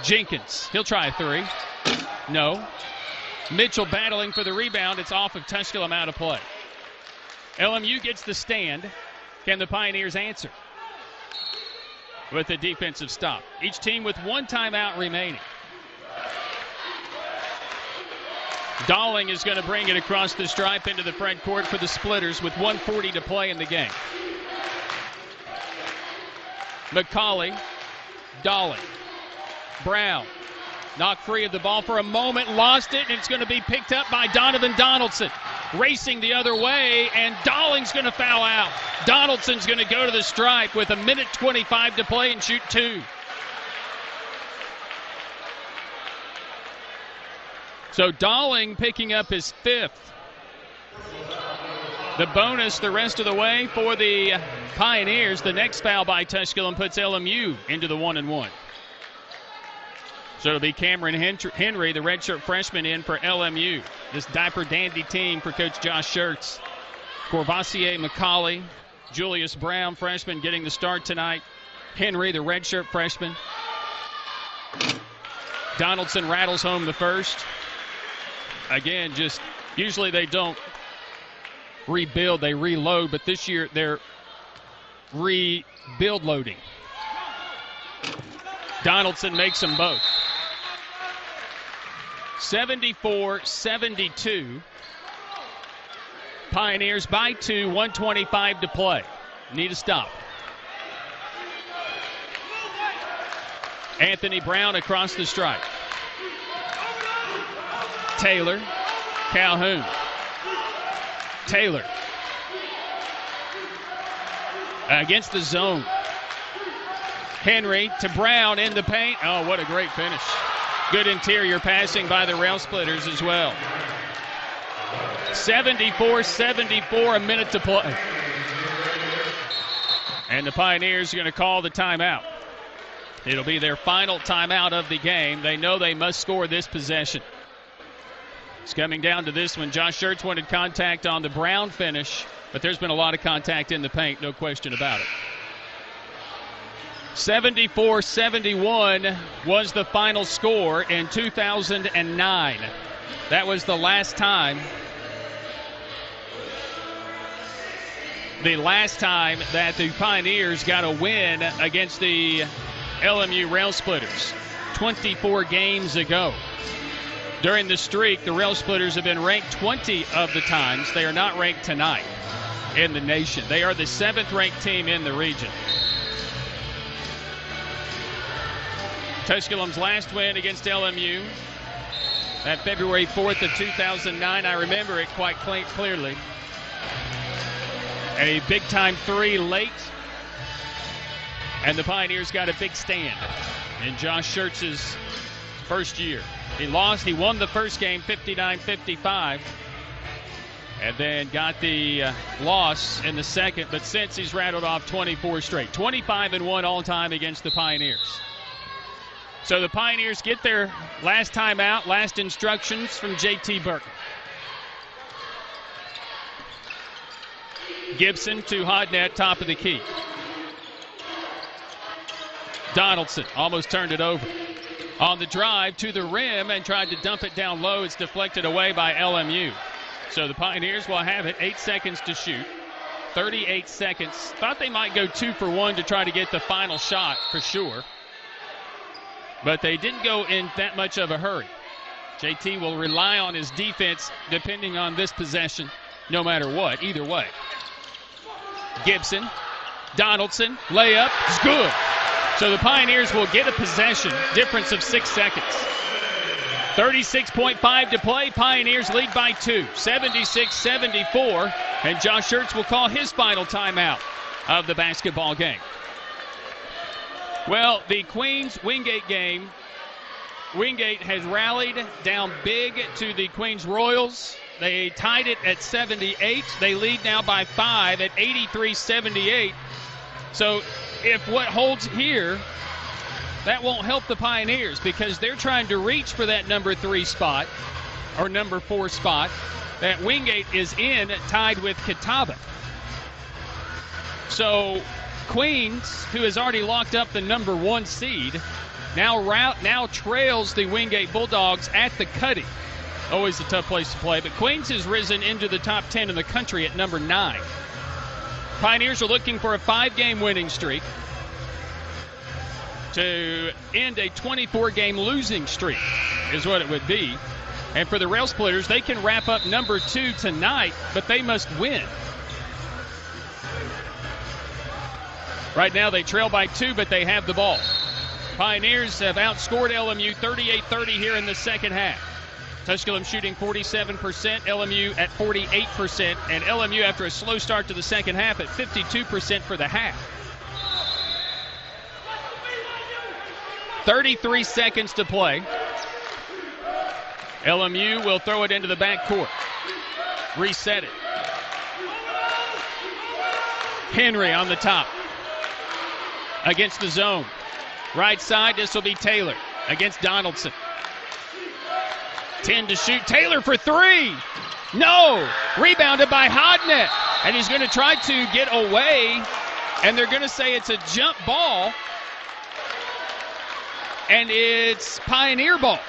Jenkins. He'll try a 3. No. Mitchell battling for the rebound. It's off of Tusculum, out of play. LMU gets the stand. Can the Pioneers answer with a defensive stop? Each team with 1 timeout remaining. Dalling is going to bring it across the stripe into the front court for the Splitters with 1:40 to play in the game. McCauley, Dalling, Brown, knocked free of the ball for a moment, lost it, and it's going to be picked up by Donovan Donaldson. Racing the other way, and Dalling's going to foul out. Donaldson's going to go to the stripe with 1:25 to play and shoot 2. So Dalling picking up his 5th. The bonus the rest of the way for the Pioneers. The next foul by Tusculum puts LMU into the 1-1. So it'll be Cameron Henry, the redshirt freshman, in for LMU. This diaper dandy team for Coach Josh Schertz. Courvoisier, McCauley, Julius Brown, freshman, getting the start tonight. Henry, the redshirt freshman. Donaldson rattles home the first. Again, just usually they don't rebuild, they reload, but this year they're rebuild loading. Donaldson makes them both. 74-72. Pioneers by 2, 1:25 to play. Need a stop. Anthony Brown across the stripe. Taylor, Calhoun. Taylor against the zone. Henry to Brown in the paint. Oh, what a great finish. Good interior passing by the Rail Splitters as well. 74-74, a minute to play. And the Pioneers are going to call the timeout. It'll be their final timeout of the game. They know they must score this possession. It's coming down to this one. Josh Schertz wanted contact on the Brown finish, but there's been a lot of contact in the paint, no question about it. 74-71 was the final score in 2009. That was the last time that the Pioneers got a win against the LMU Rail Splitters 24 games ago. During the streak, the Rail Splitters have been ranked 20 of the times. They are not ranked tonight in the nation. They are the 7th ranked team in the region. Tusculum's last win against LMU, that February 4th of 2009, I remember it quite clearly. A big-time 3 late, and the Pioneers got a big stand in Josh Schertz's first year. He won the first game 59-55, and then got the loss in the second, but since he's rattled off 24 straight. 25-1 all-time against the Pioneers. So the Pioneers get their last timeout, last instructions from J.T. Burton. Gibson to Hodnett, top of the key. Donaldson almost turned it over. On the drive to the rim and tried to dump it down low. It's deflected away by LMU. So the Pioneers will have it. 8 seconds to shoot. 38 seconds. Thought they might go 2 for 1 to try to get the final shot for sure. But they didn't go in that much of a hurry. JT will rely on his defense depending on this possession no matter what, either way. Gibson, Donaldson, layup is good. So the Pioneers will get a possession, difference of 6 seconds. 36.5 to play. Pioneers lead by 2, 76-74. And Josh Schertz will call his final timeout of the basketball game. Well, the Queens-Wingate game, Wingate has rallied down big to the Queens Royals. They tied it at 78. They lead now by 5 at 83-78. So if what holds here, that won't help the Pioneers because they're trying to reach for that number 3 spot or number 4 spot that Wingate is in, tied with Catawba. So Queens, who has already locked up the number 1 seed, now trails the Wingate Bulldogs at the Cuddy. Always a tough place to play, but Queens has risen into the top 10 in the country at number 9. Pioneers are looking for a 5-game winning streak to end a 24-game losing streak is what it would be. And for the Rail Splitters, they can wrap up number 2 tonight, but they must win. Right now they trail by 2, but they have the ball. Pioneers have outscored LMU 38-30 here in the second half. Tusculum shooting 47%, LMU at 48%, and LMU after a slow start to the second half at 52% for the half. 33 seconds to play. LMU will throw it into the backcourt. Reset it. Henry on the top. Against the zone. Right side, this will be Taylor against Donaldson. 10 to shoot. Taylor for 3. No! Rebounded by Hodnett. And he's going to try to get away. And they're going to say it's a jump ball. And it's Pioneer ball.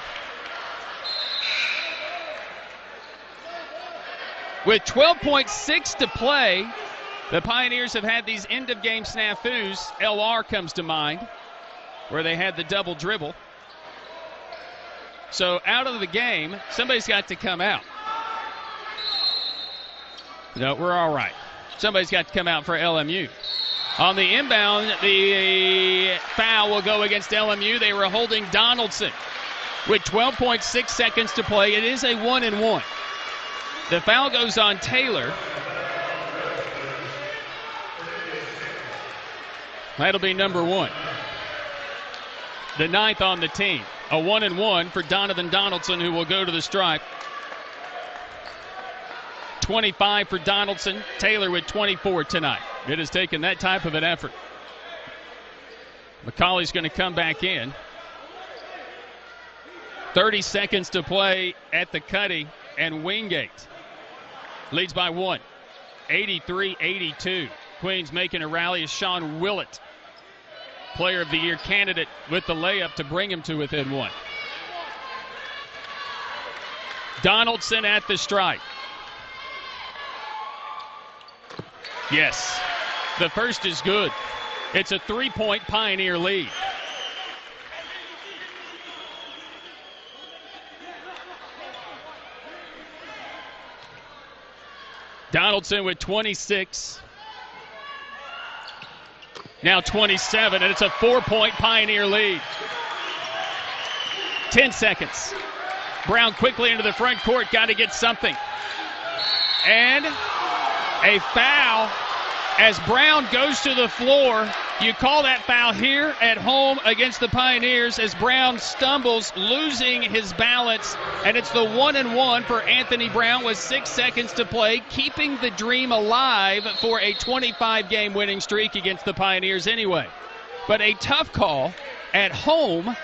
With 12.6 to play, the Pioneers have had these end-of-game snafus. LR comes to mind, where they had the double dribble. So out of the game, somebody's got to come out. No, we're all right. Somebody's got to come out for LMU. On the inbound, the foul will go against LMU. They were holding Donaldson with 12.6 seconds to play. It is a 1-and-1. The foul goes on Taylor. That'll be number 1. The 9th on the team. A 1-and-1 for Donovan Donaldson, who will go to the stripe. 25 for Donaldson. Taylor with 24 tonight. It has taken that type of an effort. McCauley's going to come back in. 30 seconds to play at the Cuddy, and Wingate leads by 1. 83-82. Queens making a rally is Sean Willett, Player of the Year candidate, with the layup to bring him to within 1. Donaldson at the stripe. Yes, the first is good. It's a 3-point Pioneer lead. Donaldson with 26. Now 27, and it's a 4-point Pioneer lead. 10 seconds. Brown quickly into the front court. Got to get something. And a foul as Brown goes to the floor. You call that foul here at home against the Pioneers as Brown stumbles, losing his balance, and it's the 1-and-1 for Anthony Brown with 6 seconds to play, keeping the dream alive for a 25-game winning streak against the Pioneers anyway. But a tough call at home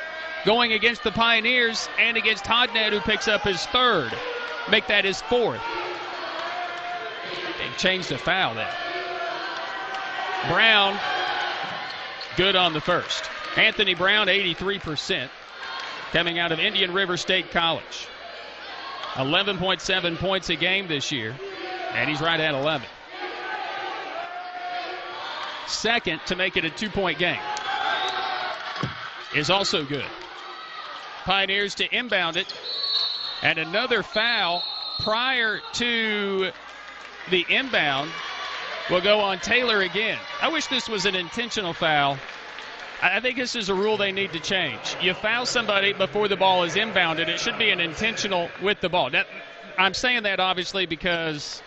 going against the Pioneers and against Hodnett, who picks up his 3rd. Make that his 4th. They changed the foul then. Brown, good on the first. Anthony Brown, 83%, coming out of Indian River State College. 11.7 points a game this year, and he's right at 11. Second to make it a 2-point game is also good. Pioneers to inbound it, and another foul prior to the inbound will go on Taylor again. I wish this was an intentional foul. I think this is a rule they need to change. You foul somebody before the ball is inbounded. It should be an intentional with the ball. Now, I'm saying that obviously because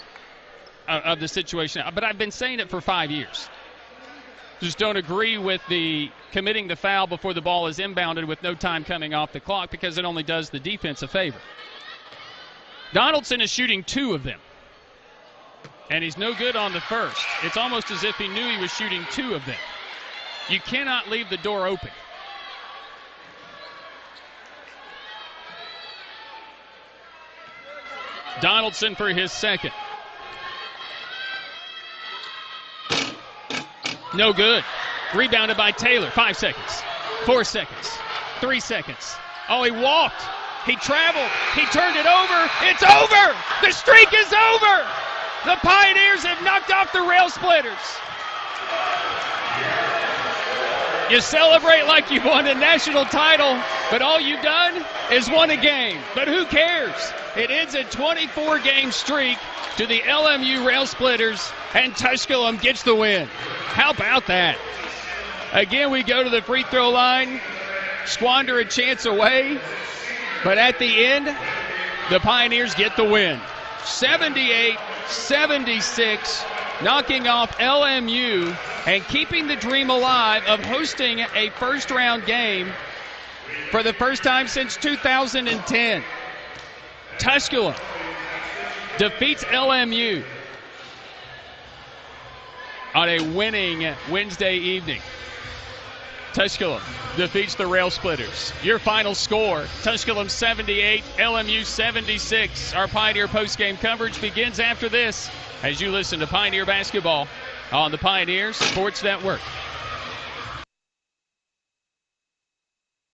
of the situation, but I've been saying it for 5 years. Just don't agree with the committing the foul before the ball is inbounded with no time coming off the clock, because it only does the defense a favor. Donaldson is shooting 2 of them, and he's no good on the first. It's almost as if he knew he was shooting 2 of them. You cannot leave the door open. Donaldson for his second. No good. Rebounded by Taylor. 5 seconds. 4 seconds. 3 seconds. Oh, he walked. He traveled. He turned it over. It's over. The streak is over. The Pioneers have knocked off the Rail Splitters. You celebrate like you've won a national title, but all you've done is won a game. But who cares? It ends a 24-game streak to the LMU Rail Splitters, and Tusculum gets the win. How about that? Again, we go to the free throw line, squander a chance away, but at the end, the Pioneers get the win. 78-76, knocking off LMU and keeping the dream alive of hosting a first-round game for the first time since 2010. Tusculum defeats LMU on a winning Wednesday evening. Tusculum defeats the Rail Splitters. Your final score, Tusculum 78, LMU 76. Our Pioneer postgame coverage begins after this as you listen to Pioneer basketball on the Pioneer Sports Network.